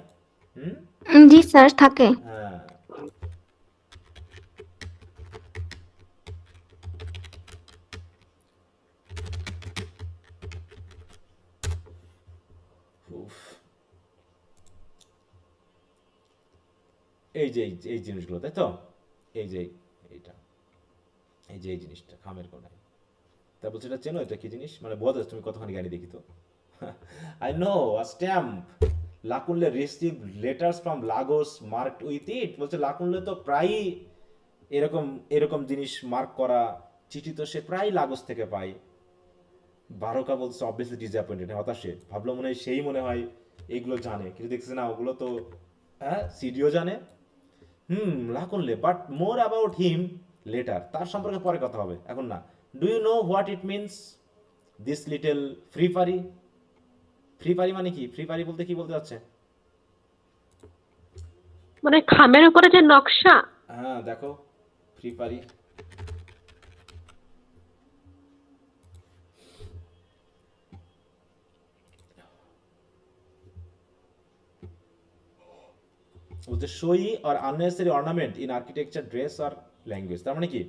জি স্যার থাকে। হ্যাঁ, উফ। এই যে এই জিনিসগুলো, তাই তো, এই যে এইটা, এই যে এই জিনিসটা খামের কোনায়, তা বলছে এটা চেনো, এটা কি জিনিস, মানে বোঝা তুমি কতখানি জ্ঞানী দেখি তো। I know a stamp, Lakunle receive letters from Lagos marked with it, বলছে লাকুনলে তো প্রায়ই এরকম এরকম জিনিস মার্ক করা চিঠি তো সে প্রায় লাগোস থেকে পায়। বারোকা বলছে অবভিয়াসলি ডিসঅ্যাপয়েন্টেড, হতাশে, ভাবলো মনে হয় সেই মনে হয় এইগুলো জানে, কিন্তু দেখছে না ওগুলো তো, হ্যাঁ, সিডিও জানে। Lakunle, but more about him later, তার সম্পর্কে পরে কথা হবে, এখন না। Do you know what it means this little frippery? Frippery মানে কি? ফ্রি পারি বলতে কি বলতে যাচ্ছে? মানে খামের উপরে যে নকশা। হ্যাঁ দেখো, ফ্রি পারি, বলছে সই আর unnecessary ornament in architecture, dress or language. তার মানে কি,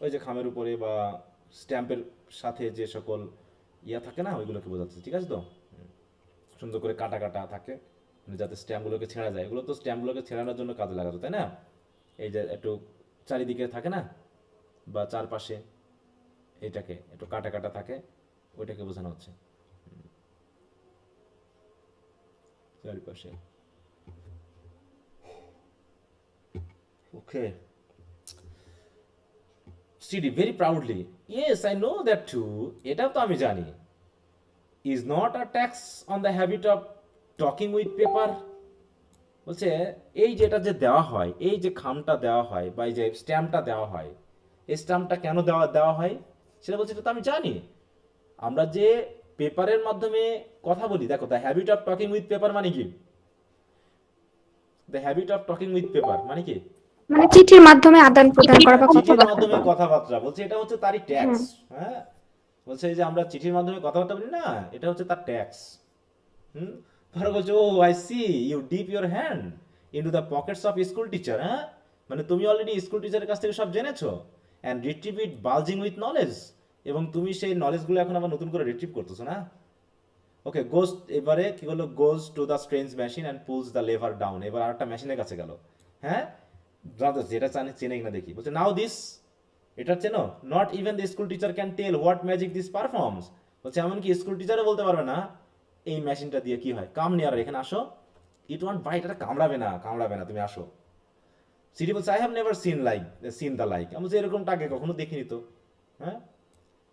ওই যে খামের উপরে বা স্ট্যাম্পের সাথে যে সকল ইয়া থাকে না, ওইগুলোকে বোঝাচ্ছে, ঠিক আছে তো? সুন্দর করে কাটা কাটা থাকে, মানে যাতে স্ট্যাম্পগুলোকে ছেঁড়া যায়, এগুলো তো স্ট্যাম্পগুলোকে ছেঁড়ানোর জন্য কাজে লাগাতো, তাই না? এই যে একটু চারিদিকে থাকে না, বা চারপাশে এটাকে একটু কাটা কাটা থাকে, ওইটাকে বোঝানো হচ্ছে, চারিপাশে। Okay, Sidi very proudly, yes I know that too, এটাও তো আমি জানি। Is not a tax on the habit of talking with paper, বলছে এই যেটা যে দেওয়া হয়, এই যে খামটা দেওয়া হয় বা এই যে স্ট্যাম্পটা দেওয়া হয়, এই স্ট্যাম্পটা কেন দেওয়া হয় সেটা বলছে, এটা তো আমি জানি। আমরা যে পেপারের মাধ্যমে কথা বলি, দেখো the habit of talking with paper মানে কি? The habit of talking with paper মানে কি? মানে চিঠির মাধ্যমে আদান প্রদান করা বা চিঠির কথাবার্তা মাধ্যমে বলা। কথাবার্তা, বলছে এটা হচ্ছে তারই ট্যাক্স। হ্যাঁ, বলছে এই যে আমরা চিঠির মাধ্যমে কথাবার্তা বলি না, এটা হচ্ছে তার ট্যাক্স। ধরো বলছে oh I see you dip your hand into the pockets of school teacher, হ্যাঁ, মানে তুমি অলরেডি স্কুল টিচারের কাছ থেকে সব জেনেছো, and retrieve it bulging with knowledge, এবং তুমি সেই নলেজগুলো এখন আবার নতুন করে রিট্রিভ করতেছো না। ওকে, গোজ, এবারে কি হলো, গোজ to the strange machine and pools the lever down, এবার আরেকটা মেশিনের কাছে গেল, হ্যাঁ, যেটা চেনে কিনা দেখি। বলছে নাও দিস, এটা চেনো, not even the school teacher can tell what magic this performs, বলছে এমনকি স্কুল টিচারও বলতে পারবে না এই মেশিনটা দিয়ে কি হয়। কাম নিয়ার, এখানে আসো, ইট ওয়ান্ট বাইট, এটা কামড়াবে না, তুমি আসো। সিটি বলছে I have never seen the like, আমি বলছি এরকমটা আগে কখনো দেখিনি তো। হ্যাঁ,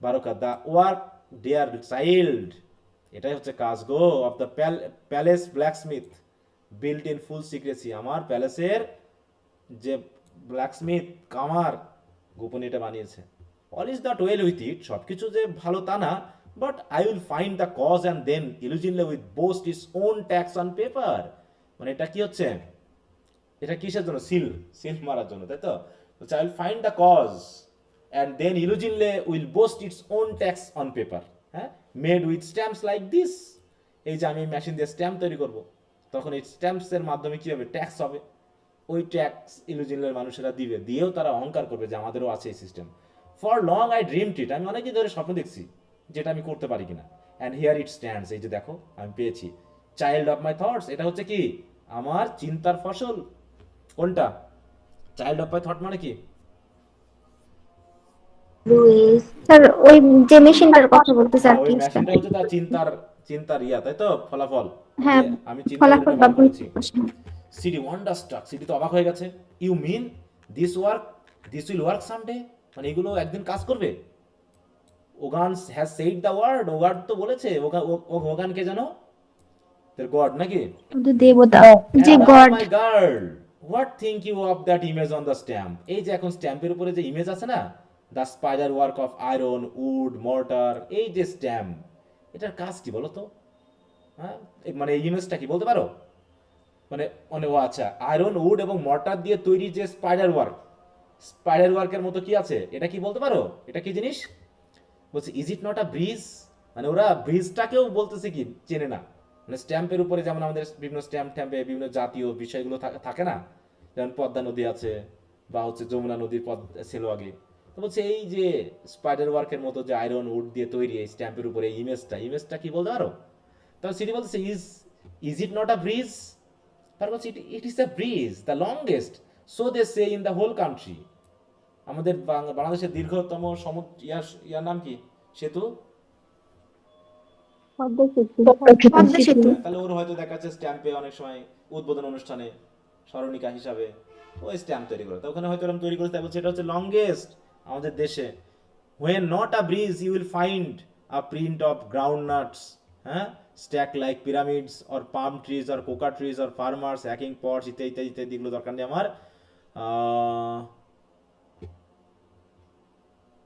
Baroka, the work dear child, এটাই হচ্ছে কাজ গো of the palace blacksmith built in full secrecy, আমার প্যালেসের যে ব্ল্যাকস্মিথ কামার গোপনে এটা বানিয়েছে। All is not well with it, সব কিছু যে ভালো তা না, but I will find the cause and then Ilujinle with boast its own tax on paper, মানে এটা কি হচ্ছে, এটা কিসের জন্য, সিল মারার জন্য, তাই তো? I will find the cause and then Ilujinle will boast its own tax on paper, হ্যাঁ, made with stamps like this, এই যে আমি মেশিন দিয়ে স্ট্যাম্প তৈরি করব, তখন এই স্ট্যাম্পসের মাধ্যমে কি হবে, ট্যাক্স হবে, ওই ট্যাক্স ইলুজিনলের মানুষেরা দিয়েও তারা অহংকার করবে যে আমাদেরও আছে এই system. For long I dreamed it, আমি অনেকদিন ধরে স্বপ্ন দেখছি যেটা আমি করতে পারি কিনা, অ্যান্ড হিয়ার ইট স্ট্যান্ডস, এই যে দেখো আমি পেয়েছি। চাইল্ড অফ মাই থটস, এটা হচ্ছে কি, আমার চিন্তার ফসল, কোনটা? চাইল্ড অফ মাই থট মানে কি? স্যার ওই যে মেশিনটার কথা বলতেছে আর ওই কি। মেশিনটা হচ্ছে তার চিন্তার ইয়া, তাই তো, ফলাফল। হ্যাঁ, যে আমি চিন্তা করে ফলাফল এটা বা বার করেছি। পরিকল্পনা। সিডি ওয়ান্ডারস্ট্রাক, সিডি তো অবাক হয়ে গেছে। You mean this will work someday, মানে এগুলো একদিন কাজ করবে? Ogun has said the word, Ogun তো বলেছে। ওগান কে জানো? their god নাকি? শুধু দেবতা যে And god. my girl, what think you of that image on the stamp? এই যে এখন স্ট্যাম্পের উপরে যে ইমেজ আছে না, the spider work of iron, wood, mortar, এই যে স্ট্যাম্প, এটার কাজ কি বলো তো? হ্যাঁ, মানে এই ইমেজটা কি বলতে পারো? মানে মানে ও আচ্ছা, আয়রন, উড এবং মর্টার দিয়ে তৈরি যে স্পাইডার ওয়ার্কের মতো কি আছে, এটা কি বলতে পারো? এটা কি জিনিস? বলছে is it not a bridge, মানে ওরা ব্রিজটাকেও বলতেছে কি চেনে না। মানে স্ট্যাম্পের উপরে যেমন আমাদের বিভিন্ন স্ট্যাম্পে বিভিন্ন জাতীয় বিষয়গুলো থাকে না, যেমন পদ্মা নদী আছে বা হচ্ছে যমুনা নদীর পদ ছিল আগে। তো বলছে এই যে স্পাইডার ওয়ার্কের মতো যে আয়রন উড দিয়ে তৈরি এই স্ট্যাম্পের উপরে ইমেজটা কি বলতে পারো? তখন সিটি বলতেছে is it not a bridge? তার বলছে it is a bridge, the longest, so they say in the whole country. আমাদের বাংলাদেশের দীর্ঘতম ইয়ার নাম কি? সেতু? পদ্মা সেতু। তাহলে ওর হয়তো দেখা যাচ্ছে স্ট্যাম্পে অনেক সময় উদ্বোধন অনুষ্ঠানে স্মরণিকা হিসাবে ওই স্ট্যাম্প তৈরি করে, তো ওখানে হয়তো এরকম তৈরি করে, তাই বলছে এটা হচ্ছে লংগেস্ট আমাদের দেশে। when not a breeze you will find a print of groundnuts, হ্যাঁ, stacked like pyramids, or palm trees, or coca trees, or farmers hacking pots, ইত্যাদি ইত্যাদি ইত্যাদি। এগুলো দরকার নেই আমার।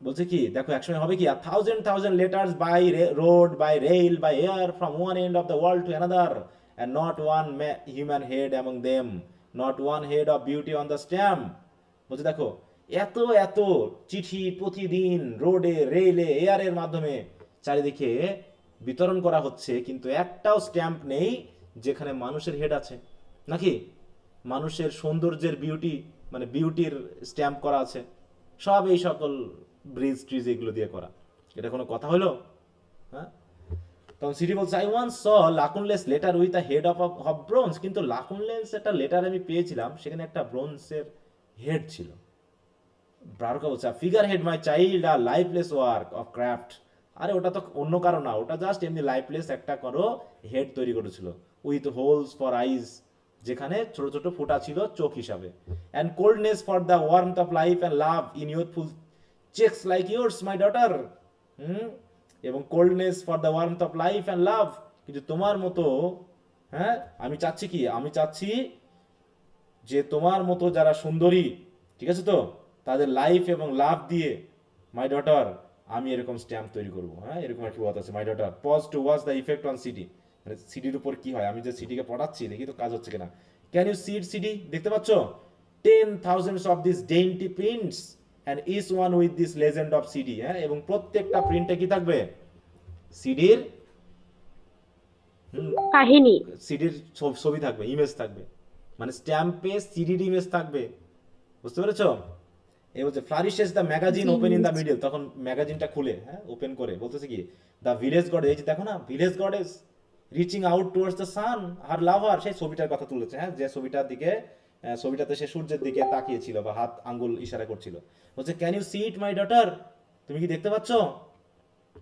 বলছে কি দেখো, একসময় হবে কি, 1,000 letters by road, by rail, by air, from one end of the world to another, and not one human head among them, not one head of beauty on the stamp। বলছে দেখো, এত এত চিঠি প্রতিদিন রোডে, রেলে, এয়ারের মাধ্যমে চারিদিকে বিতরণ করা হচ্ছে, কিন্তু একটাও স্ট্যাম্প নেই যেখানে মানুষের হেড আছে, নাকি মানুষের সৌন্দর্যের মানে বিউটির স্ট্যাম্প করা আছে। সব এই সকল ব্রিজ ট্রিজ এগুলো দিয়ে করা। এটা কোনো কথা হলো? হ্যাঁ। তখন সিটি বলছে I once saw Lakunle's letter with a head of bronze, কিন্তু লাকুনলেস একটা লেটার আমি পেয়েছিলাম, সেখানে একটা ব্রোঞ্জের হেড ছিল। ব্রারকা বলছে figurehead my child are lifeless work of craft. আরে ওটা তো অন্য কারো না, ওটা জাস্ট এমনি লাইফলেস একটা করো হেড তৈরি করেছিল, উইথ হোলস ফর আইজ, যেখানে ছোট ছোট ফোঁটা ছিল চোখ হিসাবে, and coldness for the warmth of life and love in youthful cheeks like yours my daughter. এবং coldness for the warmth of life and love, কিন্তু তোমার মতো, হ্যাঁ, আমি চাচ্ছি যে তোমার মতো যারা সুন্দরী, ঠিক আছে তো, তাদের লাইফ এবং লাভ দিয়ে মাই ডটার আমি এরকম স্ট্যাম্প তৈরি করবো। হ্যাঁ, এরকম একটা কথা আছে, my daughter pause to watch the effect on Sidi, মানে সিটির উপর কি হয়, আমি যে সিটিকে পড়াচ্ছি দেখি তো কাজ হচ্ছে কিনা। Can you see it Sidi, দেখতে পাচ্ছ 10,000 of this dainty prints and each one with this legend of Sidi. হ্যাঁ, এবং প্রত্যেকটা প্রিন্টে কি থাকবে? সিডির কাহিনী, সিডির ছবি থাকবে, ইমেজ থাকবে, মানে স্ট্যাম্পে সিডির ইমেজ থাকবে। বুঝতে পেরেছো? এই বলছে flourishes the magazine open in the middle, তখন ম্যাগাজিনটা খুলে, হ্যাঁ, ওপেন করে বলতেছে কি দ্য ভিলেজ গড, এই যে দেখো না, village god is reaching out towards the sun her lover, সেই ছবিটার কথা তুলেছে। হ্যাঁ, যে ছবিটার দিকে, ছবিটাতে সে সূর্যের দিকে তাকিয়েছিল বা হাত আঙ্গুল ইশারা করছিল। বলছে can you see it my daughter, তুমি কি দেখতে পাচ্ছ?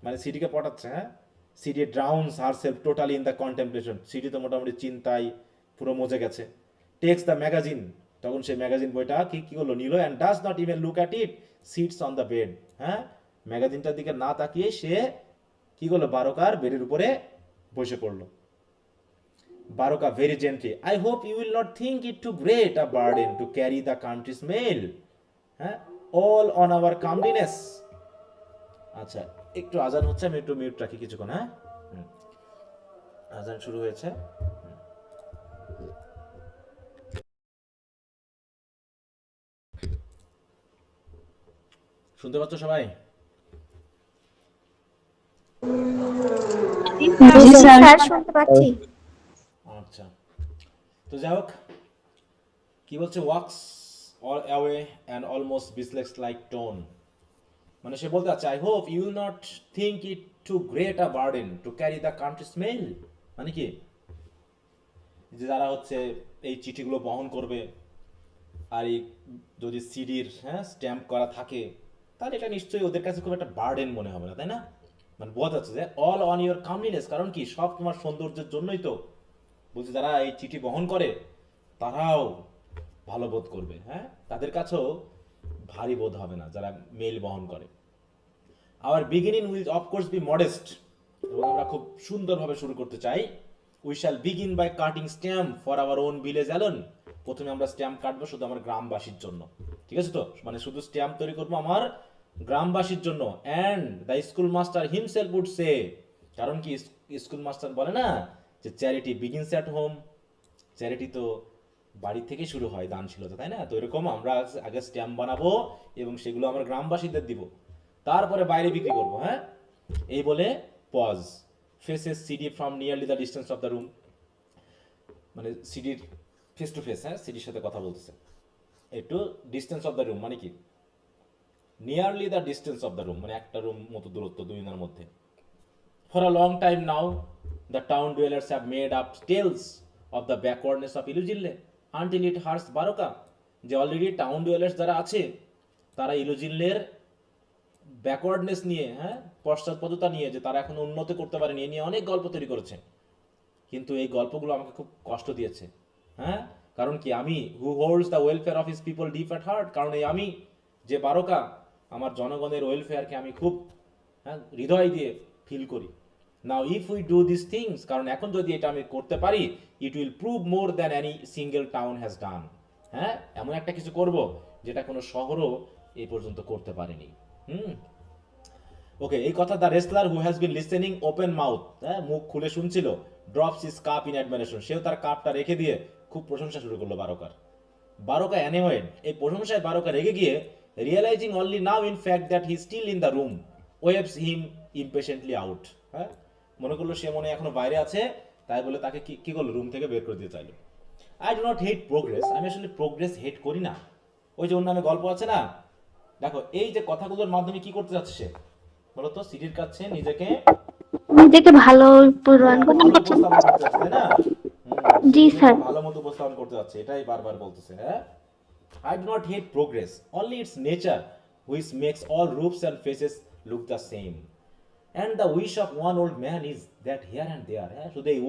মানে সিডিকে পটাচ্ছে। হ্যাঁ, Sidi drowns herself totally in the contemplation, Sidi তো মোটামুটি চিন্তায় পুরো মজে গেছে। টেক্স দ্য ম্যাগাজিন, তখন সেই ম্যাগাজিন বইটা কি করলো, নিল, and does not even look at it, seats on the bed. হ্যাঁ, ম্যাগাজিনটার দিকে না তাকিয়ে সে কি করলো, বারকার বেডের উপরে বসে পড়লো। Baroka very gently, I hope you will not think it too great a burden to carry the country's mail, হ্যাঁ, অল অন আওয়ার কামলিনেস। আচ্ছা, একটু আজান হচ্ছে, আমি একটু মিউট রাখি কিছুক্ষণ। হ্যাঁ, আজান শুরু হয়েছে। শুনতে পাচ্ছ সবাই? স্যার শুনতে পাচ্ছি। আচ্ছা, তো যাই হোক, কি বলছে, wax all away and almost বিসলেক্স লাইক টোন, মানে সে বলতে চাচ্ছে I hope you will not think it too great a burden to carry the country's mail, মানে কি, যে যারা হচ্ছে এই চিঠিগুলো বহন করবে, আর এই যদি সিডির স্ট্যাম্প করা থাকে, তাহলে এটা নিশ্চয়ই ওদের কাছে খুব একটা বার্ডেন মনে হবে না, তাই না? মানে বোঝা যাচ্ছে যে অল অন ইউর কামলিনেস, কারণ কি সব তোমার সৌন্দর্যের জন্যই তো। বলছি যারা এই চিঠি বহন করে তারাও ভালো বোধ করবে, তাদের কাছেও ভারী বোধ হবে না যারা মেল বহন করে। Our beginning will of course be modest, এবং আমরা খুব সুন্দরভাবে শুরু করতে চাই। We shall begin by cutting stamp for our own village alone, প্রথমে আমরা স্ট্যাম্প কাটবো শুধু আমার গ্রামবাসীর জন্য, ঠিক আছে তো? মানে শুধু স্ট্যাম্প তৈরি করবো আমার গ্রামবাসীর জন্য। And the schoolmaster himself would say, কারণ কি স্কুল মাস্টার বলে না যে charity begins at home, charity তো বাড়ি থেকে শুরু হয়, দানশীলতা, তাই না? তো এরকম আমরা আগে স্ট্যাম্প বানাবো এবং সেগুলো আমরা গ্রামবাসীদের দিব, তারপরে বাইরে বিক্রি করবো। এই বলে pause, faces Sidi from nearly the distance of the room, মানে সিডির ফেস টু ফেস, সিডির সাথে কথা বলতেছে। একটু ডিস্টেন্স অফ দ্য রুম মানে কি nearly the distance of the room, মানে একটা রুম মতো দূরত্ব দুইজনের মধ্যে। For a long time now the town dwellers have made up tales of the backwardness of Ilujinle until it hears Baroka, যে already town dwellers যারা আছে তারা ইলুজিনলের ব্যাকওয়ার্ডনেস নিয়ে, পশ্চাৎপদতা নিয়ে, যে তারা এখন উন্নত করতে পারেনি, এ নিয়ে অনেক গল্প তৈরি করেছে। কিন্তু এই গল্পগুলো আমাকে খুব কষ্ট দিয়েছে, কারণ কি আমি who holds the welfare of his people deep at heart, কারণ এই আমি যে বারোকা আমার জনগণের ওয়েলফেয়ারকে আমি খুব হৃদয় দিয়ে ফিল করি। নাও if we do this things, কারণ এখন যদি এটা আমি করতে পারি, it will prove more than any single town has done, এমন একটা কিছু করব যেটা কোনো শহরও এই পর্যন্ত করতে পারেনি। ওকে, এই কথা the wrestler who has been listening open mouth, মুখ খুলে শুনছিল, drops his cup in admiration, সেও তার কাপটা রেখে দিয়ে খুব প্রশংসা শুরু করলো বারোকার। বারোকা অ্যানিমেড, এই প্রশংসায় বারোকা রেগে গিয়ে realising only now in fact that he still in the room waves him impatiently out, মনে করলো সে মনে এখনো বাইরে আছে, তাই বলে তাকে কি করলো, রুম থেকে বের করে দিয়ে চাইলো। I do not hate progress, আমি আসলে প্রোগ্রেস হেট করি না। ওই যে ওর নামে গল্প আছে না, দেখো এই যে কথাগুলোর মাধ্যমে কি করতে যাচ্ছে সে, বলতো সিডির কাছে নিজেকে ভালো উপস্থাপন করতে, তাই না? জি স্যার, ভালো মতো উপস্থাপন করতে যাচ্ছে, এটাই বারবার বলতেছে। I do not hate progress, only its nature which makes all roofs and faces look the same. And the wish of one old man is that here and there, শুধু এই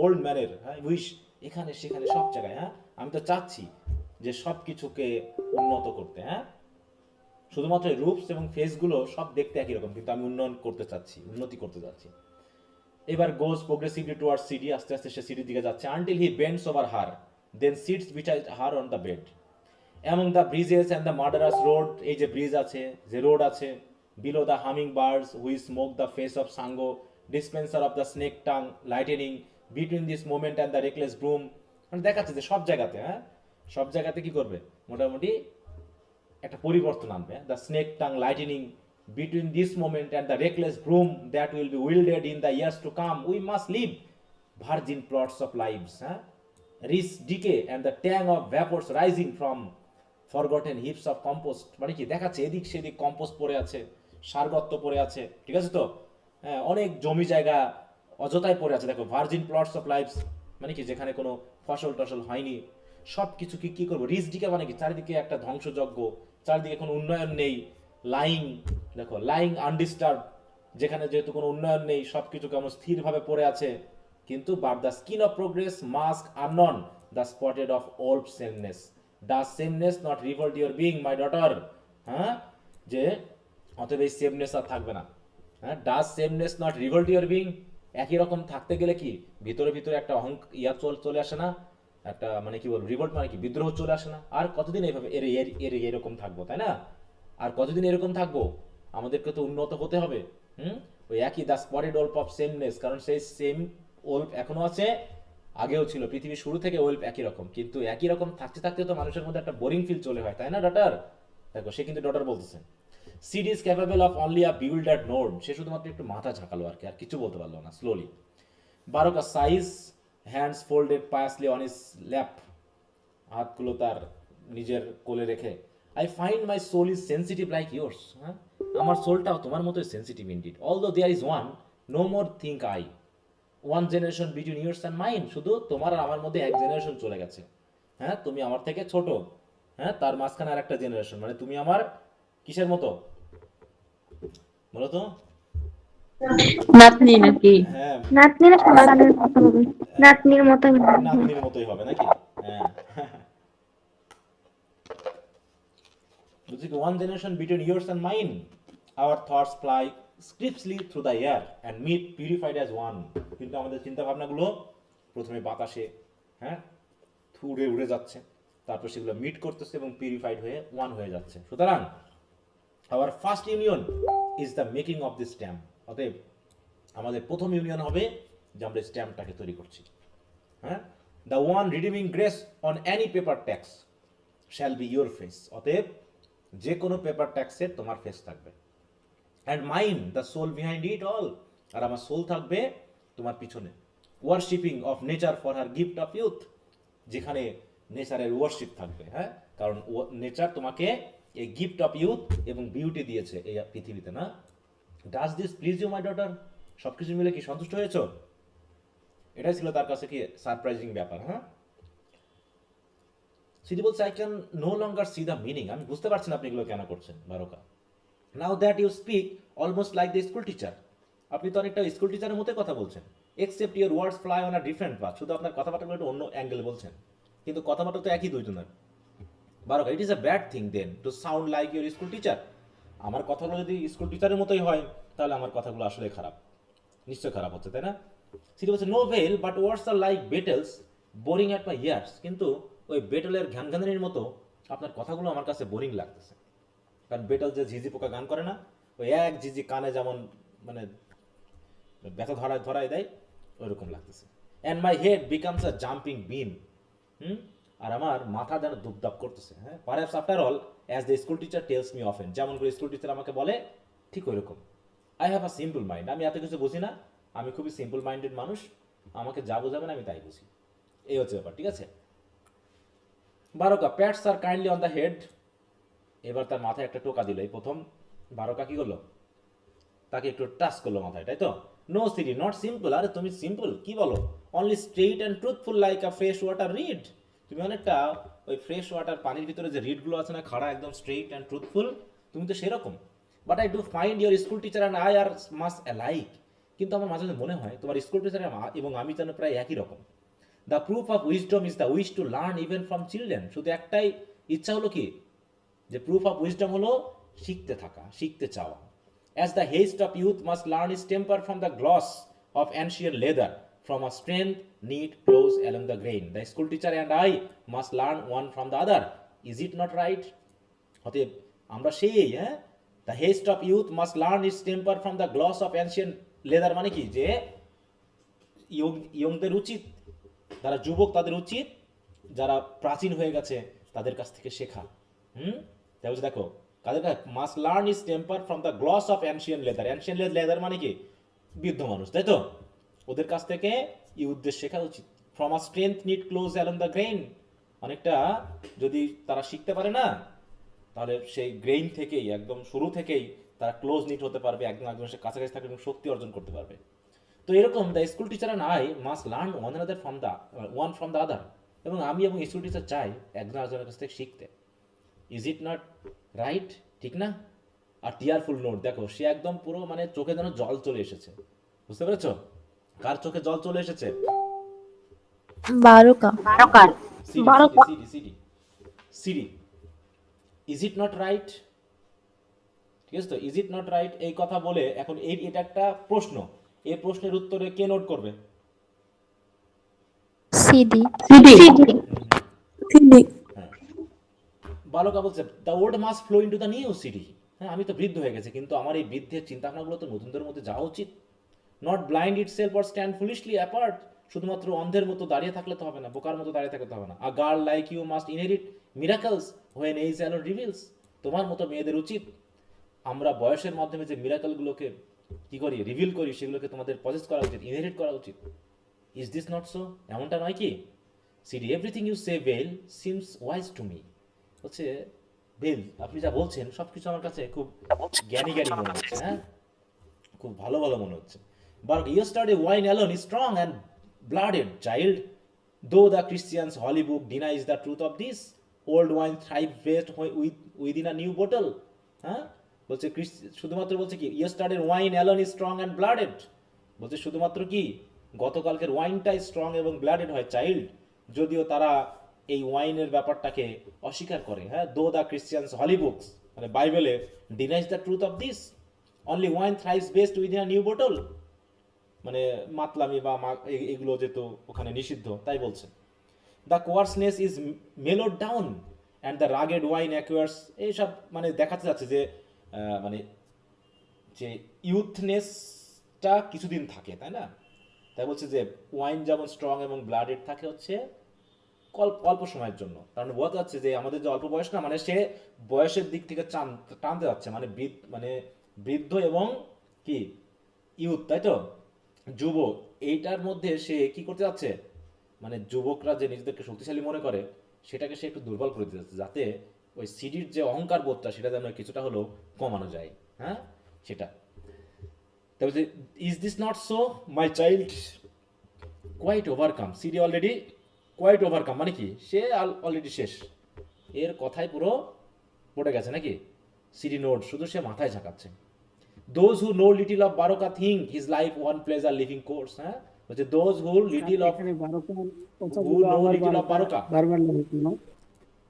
old man-এর উইশ এখানে সেখানে সব জায়গায়, আমি তো চাচ্ছি যে সব কিছুকে উন্নত করতে, শুধুমাত্র রূপস এবং ফেসগুলো সব দেখতে একই রকম, কিন্তু আমি উন্নতি করতে চাচ্ছি। এবার গোজ প্রোগ্রেসিভলি টুয়ার্ডস সিডি, আস্তে আস্তে সে সিডির দিকে যাচ্ছে, until he bends over her, then sits beside her on the bed. Among the bridges and the murderous road, এই যে ব্রিজ আছে, যে রোড আছে, below the humming birds who smoke the face of Sango, dispenser of the snake tongue lightning between this moment and the reckless broom, মানে দেখাচ্ছে যে সব জায়গাতে কি করবে, মোটামুটি একটা পরিবর্তন আনবে। The snake tongue lightning between this moment and the reckless broom that will be wielded in the years to come, we must live virgin plots of lives, rich decay and the tang of vapors rising from forgotten heaps of compost, মানে কি দেখাচ্ছে এদিক সেদিক compost পড়ে আছে, সারগত্ত পড়ে আছে, ঠিক আছে তো? অনেক জমি জায়গা অযথায় পড়ে আছে। দেখো ভার্জিন প্লটস অফ লাইভস মানে কি যেখানে কোনো ফসল টসল হয়নি, সব কিছু কি করবো, রিচ ডিকে মানে কি চারিদিকে একটা ধ্বংসযজ্ঞ, চারিদিকে কোনো উন্নয়ন নেই। লাইং, দেখো লাইং আনডিস্টার্ব, যেখানে যেহেতু কোনো উন্নয়ন নেই, সবকিছু কেমন স্থিরভাবে পড়ে আছে। কিন্তু but the skin of progress masks unknown the spotted of old sameness, does sameness not revolt your being my daughter, যে অতএব এই সেমনেস আর থাকবে না, does sameness not revolt your being, একই রকম থাকতে গেলে কি ভিতরে ভিতরে একটা চলে আসে না, একটা মানে কি বলবো রিভল্ট মানে কি বিদ্রোহ চলে আসে না? আর কতদিন এইভাবে এরকম থাকবো, তাই না? আর কতদিন এরকম থাকবো? আমাদেরকে তো উন্নত হতে হবে। ওই একই দ্য স্পটেড ওল্প অফ সেমনেস, কারণ সেই সেম ওল্প এখনো আছে, আগেও ছিল, পৃথিবীর শুরু থেকে ওল্প একই রকম। কিন্তু একই রকম থাকতে থাকতে তো মানুষের মধ্যে একটা বোরিং ফিল চলে হয়, তাই না ডটার? দেখো সে কিন্তু ডটার বলতেছে Sidi is capable of only a bewildered nod, সে শুধুমাত্র একটু মাথা ঝাঁকালো আর কি, আর কিছু বলতে পারলো না। Slowly Baroka sighs hands folded piously on his lap, হাতগুলো তার নিজের কোলে রেখে, I find my soul is sensitive like yours, আমার সোলটাও তোমার মতোই sensitive indeed, although there is one, no more think I, one generation between yours and mine, শুধু তোমার আর আমার মধ্যে এক জেনারেশন চলে গেছে, তুমি আমার থেকে ছোট, হ্যাঁ, তার মাঝখানে আর একটা জেনারেশন, মানে তুমি আমার কিসের মতো বলো তো? নাতনি নাকি? হ্যাঁ, নাতনির সন্তানের মতো হবে, নাতনির মতো নাতনির মতোই হবে নাকি? হ্যাঁ। One generation between yours and mine, our thoughts fly swiftly through the air and meet purified as one. কিন্তু আমাদের চিন্তা ভাবনাগুলো প্রথমে বাতাসে, হ্যাঁ, উড়ে উড়ে যাচ্ছে, তারপর সেগুলো মিট করতেছে এবং পিউরিফাইড হয়ে ওয়ান হয়ে যাচ্ছে। সুতরাং our first union is the making of this stamp. অতএব আমাদের প্রথম ইউনিয়ন হবে যে আমরা স্ট্যাম্পটাকে তৈরি করছি। হ্যাঁ, the one redeeming grace on any paper tax shall be your face. অতএব যে কোনো পেপার ট্যাক্সের তোমার ফেস থাকবে। And mind the soul behind it all, আর আমার সোল থাকবে তোমার পিছনে। Worshipping of nature for her gift of youth, যেখানে নেচারের ওয়ার্শিপ থাকবে। হ্যাঁ, কারণ নেচার তোমাকে এই গিফট অফ ইউথ এবং বিউটি দিয়েছে এই পৃথিবীতে, না? Does this please you my daughter? সব কিছু মিলে কি সন্তুষ্ট হয়েছ? এটাই ছিল তার কাছে কি সারপ্রাইজিং ব্যাপার। হ্যাঁ, সিডি বলছে I can no longer see the meaning, আমি বুঝতে পারছি না আপনি এগুলো কেন করছেন Baroka. Now that you speak almost like the school teacher, আপনি তো অনেকটা স্কুল টিচারের মতোই কথা বলছেন। Except your words fly on a different path, শুধু আপনার কথাবার্তাগুলো একটু অন্য অ্যাঙ্গেলে বলছেন, কিন্তু কথাবার্তা তো একই দুইজনের। Baroka, it is a bad thing then to sound like your school teacher. আমার কথাগুলো যদি স্কুল টিচারের মতোই হয় তাহলে আমার কথাগুলো আসলে খারাপ, নিশ্চয় খারাপ হচ্ছে, তাই না? সিটি বলছে no well but words are like beetles boring at my ears, কিন্তু ওই বেটলের ঘ্যানঘ্যানের মতো আপনার কথাগুলো আমার কাছে বোরিং লাগতেছে। কারণ বেটল যে ঝিঝি পোকা গান করে না, ওই এক ঝিঝি কানে যেমন মানে ব্যথা ধরায় দেয়, ওইরকম লাগতেছে। And my head becomes a jumping bean, আর আমার মাথা যেন দুপদাপ করতেছে। হ্যাঁ, perhaps after all as the school teacher tells me often, যেমন করে স্কুল টিচার আমাকে বলে ঠিক ওইরকম। I have a simple mind, আমি এত কিছু বুঝি না, আমি খুবই সিম্পল মাইন্ডেড মানুষ, আমাকে যা বোঝাবেন আমি তাই বুঝি। এই হচ্ছে ব্যাপার, ঠিক আছে? Baroka, pats her kindly on the head, এবার তার মাথায় একটা টোকা দিল। এই প্রথম বারোকা কি করলো, তাকে একটু টাচ করলো মাথায়, তাই তো? নো সিটি নট সিম্পল, আরে তুমি সিম্পল কি বলো? Only straight and truthful like a fresh water reed, তুমি অনেকটা ওই ফ্রেশ ওয়াটার পানির ভিতরে যে রিডগুলো আছে না, খাড়া একদম স্ট্রেইট অ্যান্ড ট্রুথফুল, তুমি তো সেরকম। But I do find your school teacher and I are much alike, কিন্তু আমার মাঝে মনে হয় তোমার স্কুল টিচার এবং আমি যেন প্রায় একই রকম। The proof of wisdom is the wish to learn even from children, শুধু একটাই ইচ্ছা হলো কি, যে প্রুফ অফ উইজডম হলো শিখতে থাকা, শিখতে চাওয়া। As the haste of youth must learn his temper from the gloss of ancient leather, from a strength, neat close along the grain, the school teacher and I must learn one from the other. Is it not right? অতএব আমরা সেই, হ্যাঁ, the haste of youth must learn his temper from the gloss of ancient leather, মানে কি, যে ইয়ংদের উচিত, যারা যুবক তাদের উচিত যারা প্রাচীন হয়ে গেছে তাদের কাছ থেকে শেখা। তাহলে দেখো কাদের কাছে, must learn is temper from the gloss of ancient leather, ancient leather মানে কি, বৃদ্ধ মানুষ, তাই তো? ওদের কাছ থেকে ইউথদের শেখা উচিত। From a strength knit close along the grain, অনেকটা যদি তারা শিখতে পারে না তাহলে সেই গ্রেইন থেকেই একদম শুরু থেকেই তারা ক্লোজ নিট হতে পারবে, একদম একজনের কাছাকাছি থাকবে এবং শক্তি অর্জন করতে পারবে। তো এরকম the school teacher and I must learn one from the other, এবং আমি এবং স্কুল টিচার চাই একজন একজনের কাছ থেকে শিখতে। ইজ ইট নট রাইট, ঠিক না? আর টিয়ারফুল নোট, দেখো সে একদম পুরো মানে চোখে যেন জল চলে এসেছে, বুঝতে পেরেছো? কার চোখে জল চলে এসেছে? Baroka. Sidi, is it not right, ঠিক আছে তো? ইজ ইট নট রাইট এই কথা বলে এখন এটা একটা প্রশ্ন, এই প্রশ্নের উত্তরে কে নোট করবে? সিডি। বালকা বলছে the old must flow into the new city, হ্যাঁ, আমি তো বৃদ্ধ হয়ে গেছি, কিন্তু আমার এই বৃদ্ধের চিন্তাভাবনাগুলো তো নতুনদের মধ্যে যাওয়া উচিত। Not blind itself or stand foolishly apart, শুধুমাত্র অন্ধের মতো দাঁড়িয়ে থাকলে তো হবে না, বোকার মতো দাঁড়িয়ে থাকতে হবে না। A girl like you must inherit miracles when age alone reveals, তোমার মতো মেয়েদের উচিত আমরা বয়সের মাধ্যমে যে মিরাকলগুলোকে কি করি, রিভিল করি, সেগুলোকে তোমাদের পজেস করা উচিত, ইনহেরিট করা উচিত। ইজ দিস নট সো, এমনটা নয় কি? Sidi, everything you say well seems wise to me, হচ্ছে বেল আপনি যা বলছেন সবকিছু আমার কাছে খুব জ্ঞানী মনে হচ্ছে, হ্যাঁ, খুব ভালো মনে হচ্ছে। But yesterday wine alone is strong and blooded, child. Though the Christian's holy book denies the truth of this, old wine thrive best within a new bottle. হ্যাঁ, বলছে শুধুমাত্র বলছে কি ইয়েস্টারডের wine alone is strong and blooded, বলছে শুধুমাত্র কি গতকালকের ওয়াইনটাই স্ট্রং এবং ব্লাডেড হয় চাইল্ড, যদিও তারা এই ওয়াইনের ব্যাপারটাকে অস্বীকার করে। হ্যাঁ, দো দ্য ক্রিশ্চিয়ানস হলি বুকস মানে বাইবেলে denies the truth of this, only wine thrives best within a new bottle, মানে মাতলামি বা এগুলো যেহেতু ওখানে নিষিদ্ধ তাই বলছে। The coarseness is mellowed down and the rugged wine acquires, এইসব মানে দেখাতে যাচ্ছে যে মানে যে ইউথনেসটা কিছুদিন থাকে, তাই না? তাই বলছে যে ওয়াইন যেমন স্ট্রং এবং ব্লাডেড থাকে হচ্ছে অল্প সময়ের জন্য, কারণ বোঝা যাচ্ছে যে আমাদের যে অল্প বয়স না, মানে সে বয়সের দিক থেকে টানতে যাচ্ছে, মানে বৃদ্ধ এবং কি ইউথ, তাই তো যুব, এইটার মধ্যে সে কি করতে যাচ্ছে, মানে যুবকরা যে নিজেদেরকে শক্তিশালী মনে করে সেটাকে সে একটু দুর্বল করে দিতে যাচ্ছে, যাতে ওই সিডির যে অহংকার বোধটা সেটা যেন কিছুটা হলেও কমানো যায়। হ্যাঁ, সেটা তারপরে is this not so my child quite overcome, Sidi already quite overcome মানে কি সে অলরেডি শেষ, এর কথাই পুরো পড়ে গেছে নাকি, সিডি নোট শুধু সে মাথায় ঝাঁকাচ্ছে। Those who know little of Baroka think his life one pleasure living course. হ্যাঁ, বলছে those who little of Baroka,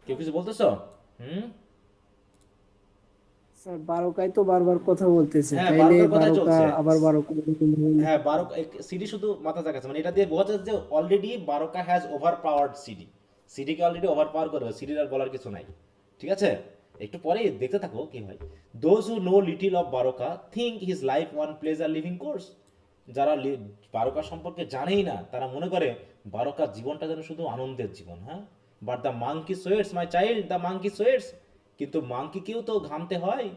কেউ কিছু বলতেছো? স্যার বারোকায় তো বারবার কথা বলতেছে, হ্যাঁ, তাইলে বারোকার কথাই বারোকা চলছে। আবার বারোকা হ্যাঁ, বারোকা সিডি শুধু মাথা জাগাচ্ছে, মানে এটা দিয়ে বোঝা যাচ্ছে যে already Baroka has overpowered সিডিকে অলরেডি ওভার পাওয়ার করবে, সিডির আর বলার কিছু নাই। ঠিক আছে, একটু পরে দেখতে থাকো কি হয়। Those who know little of Baroka think his life one pleasure living course, যারা বারোকা সম্পর্কে জানেই না তারা মনে করে বারোকার জীবনটা যেন শুধু আনন্দের জীবন। হ্যাঁ, but the monkey sweats my child, the monkey sweats, কিন্তু মাঙ্কিকেও তো ঘামতে হয়,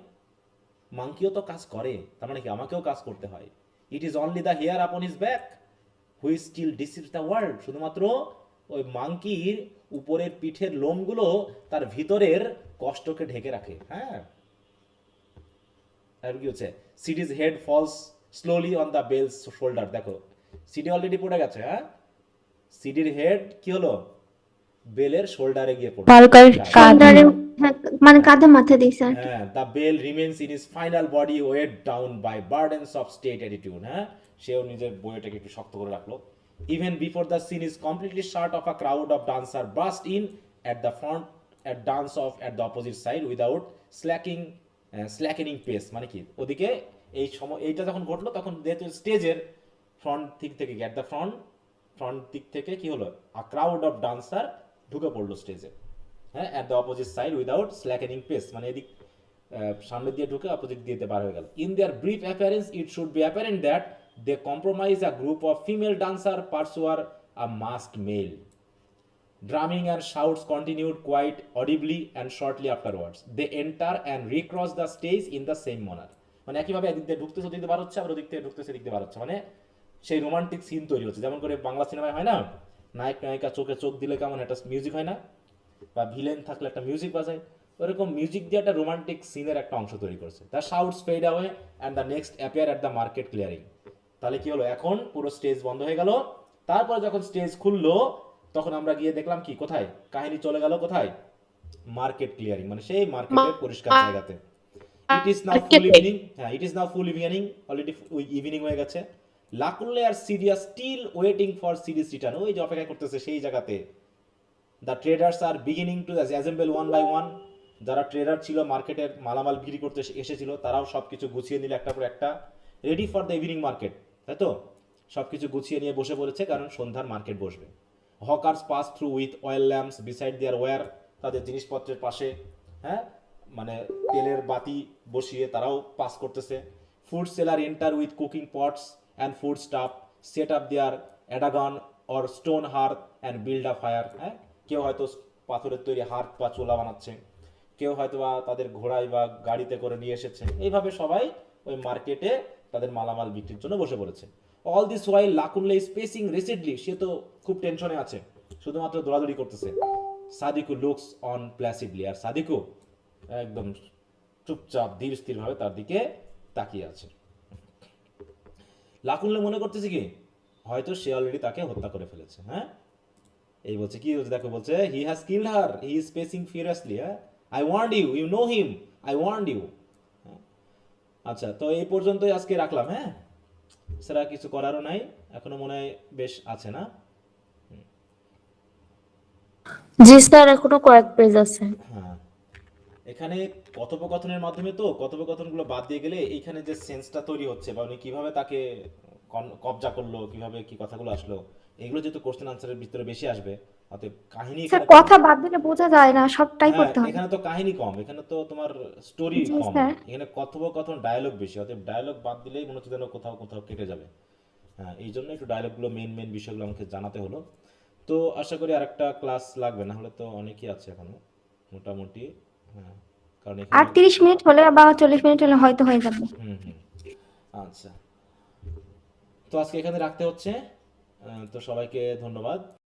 মাঙ্কিও তো কাজ করে, তার মানে কি আমাকেও কাজ করতে হয়। It is only the hair upon his back which still deceives the world, শুধুমাত্র ওই মাঙ্কির উপরের পিঠের লোমগুলো তার ভিতরের কষ্টকে ঢেকে রাখে। হ্যাঁ, আর কি হচ্ছে Sidi's head falls slowly on the bell's shoulder, দেখো সিডি অলরেডি পড়ে গেছে। হ্যাঁ, সিডির হেড কি হলো বেলের শোল্ডারে গিয়ে পড়লো, শোল্ডারে, মানে কাঁধে মাথা দিয়েছে আর কি। হ্যাঁ, the bell remains in his final body weight down by burdens of state attitude. হ্যাঁ, সেও নিজের বইটাকে একটু শক্ত করে রাখলো। Even before the scene is completely shut off a crowd of dancer burst in at the front at dance off at the opposite side without slackening pace, মানে কি ওদিকে এই সময় এইটা যখন ঘটলো তখন যেহেতু স্টেজের ফ্রন্ট দিক থেকে at the front দিক থেকে কি হলো a crowd of dancer ঢুকে পড়লো স্টেজে। হ্যাঁ, at the opposite side without slackening pace, মানে এদিক সামনে দিয়ে ঢুকে অপোজিট দিতে পার হয়ে গেল। in their brief appearance it should be apparent that they comprise a group of female dancer pursuer a masked male. Drumming and shouts continued quite audibly and shortly afterwards. They enter and recross the stage in the same manner. মানে একইভাবে এদিক দিয়ে ঢুকতেছে ওদিক দিয়ে বার হচ্ছে, আবার ওদিক থেকে ঢুকতেছে এদিক দিয়ে বার হচ্ছে, মানে সেই রোমান্টিক সিন তৈরি হচ্ছে। যেমন করে বাংলা সিনেমায় হয় না, নায়ক নায়িকা চোখে চোখ দিলে কেমন একটা মিউজিক হয় না, বা ভিলেন থাকলে একটা মিউজিক বাজায়, ওরকম মিউজিক দিয়ে একটা রোমান্টিক সিনের একটা অংশ তৈরি করছে। The shouts fade away and the next appear at the market clearing. তাহলে কি হলো, এখন পুরো স্টেজ বন্ধ হয়ে গেল, তারপরে যখন স্টেজ খুললো তখন আমরা গিয়ে দেখলাম কি কোথায় কাহিনী চলে গেল, কোথায় মার্কেট ক্লিয়ারিং, মানে সেই মার্কেটের পরিষ্কার জায়গাতে। ইট ইজ নাও ফুল ইভিনিং, হ্যাঁ it is now full evening, already evening হয়ে গেছে। লাকুল্লে আর Sidi are still waiting for Sidi's return, ওই যে অপেক্ষা করতেছে সেই জায়গাতে। The traders are beginning to assemble one by one, যারা ট্রেডার ছিল মার্কেটের মালামাল বিক্রি করতে এসেছিল তারাও সবকিছু গুছিয়ে নিল একটা পর একটা, ready for the evening market, তাই তো সবকিছু গুছিয়ে নিয়ে বসে পড়েছে, কারণ সন্ধ্যার মার্কেট বসবে। Hawkers pass through with oil lamps beside their ware, তাদের জিনিসপত্রের পাশে হ্যাঁ মানে তেলের বাতি বসিয়ে তারাও পাস করতেছে। Food seller enter with cooking pots and food stuff set up their adogan or stone hearth and build a fire. হ্যাঁ, কেউ হয়তো পাথরের তৈরি হার্থ বা চুলা বানাচ্ছে, কেউ হয়তো বা তাদের ঘোড়ায় বা গাড়িতে করে নিয়ে এসেছে, এইভাবে সবাই ওই মার্কেটে তাদের মালামাল বিক্রির জন্য বসে পড়েছে। All this while Lakunle is pacing restlessly, সে তো খুব টেনশনে আছে, শুধুমাত্র দৌড়াদৌড়ি করতেছে। সাদিকু লুকস অন প্ল্যাসিডলি, আর সাদিকু একদম চুপচাপ ধীর স্থির ভাবে তার দিকে তাকিয়ে আছে। লাকুল্লে মনে করতেছে কি হয়তো সে অলরেডি তাকে হত্যা করে ফেলেছে। হ্যাঁ, এই বলছে কি বলছে দেখো, বলছে he has killed her, he is pacing furiously, হ্যাঁ, I warned you, you know him, I warned you. আচ্ছা, তো এই পর্যন্তই আজকে রাখলাম। হ্যাঁ, সেটা কিছু করারও নাই, এখনো মনে হয় বেশ আছে না? জি স্যার, এখনো কয়েক পেজ আছে। হ্যাঁ, এখানে কথোপকথনের মাধ্যমে তো কথোপকথনগুলো বাদ দিয়ে গেলে এইখানে যে সেন্সটা তৈরি হচ্ছে বা উনি কিভাবে তাকে কবজা করলো, কিভাবে কি কথাগুলো আসলো, এগুলো যেহেতু কোশ্চেন আনসারের ভিতরে বেশি আসবে, অতএব কাহিনী স্যার এখানে কথা বাদ দিলে বোঝা যায় না, সবটাই হ্যাঁ, পড়তে হবে। এখানে তো কাহিনী কম, এখানে তো তোমার স্টোরি জি কম, স্যার। এখানে কথোপকথন ডায়ালগ বেশি, অতএব ডায়ালগ বাদ দিলেই মনে হচ্ছে যেন কোথাও কোথাও কেটে যাবে। হ্যাঁ, এই জন্য একটু ডায়ালগগুলো মেন বিষয়গুলো আমাকে জানাতে হলো। তো আশা করি আরেকটা ক্লাস লাগবে, না হলে তো অনেকই আছে এখনো মোটামুটি। হ্যাঁ, কারণ আর এখানে 30 মিনিট হলে বা 40 মিনিট হলে হয়তো হয়ে যাবে। হুম। আচ্ছা, তো আজকে এখানে রাখতে হচ্ছে। তো সবাইকে ধন্যবাদ।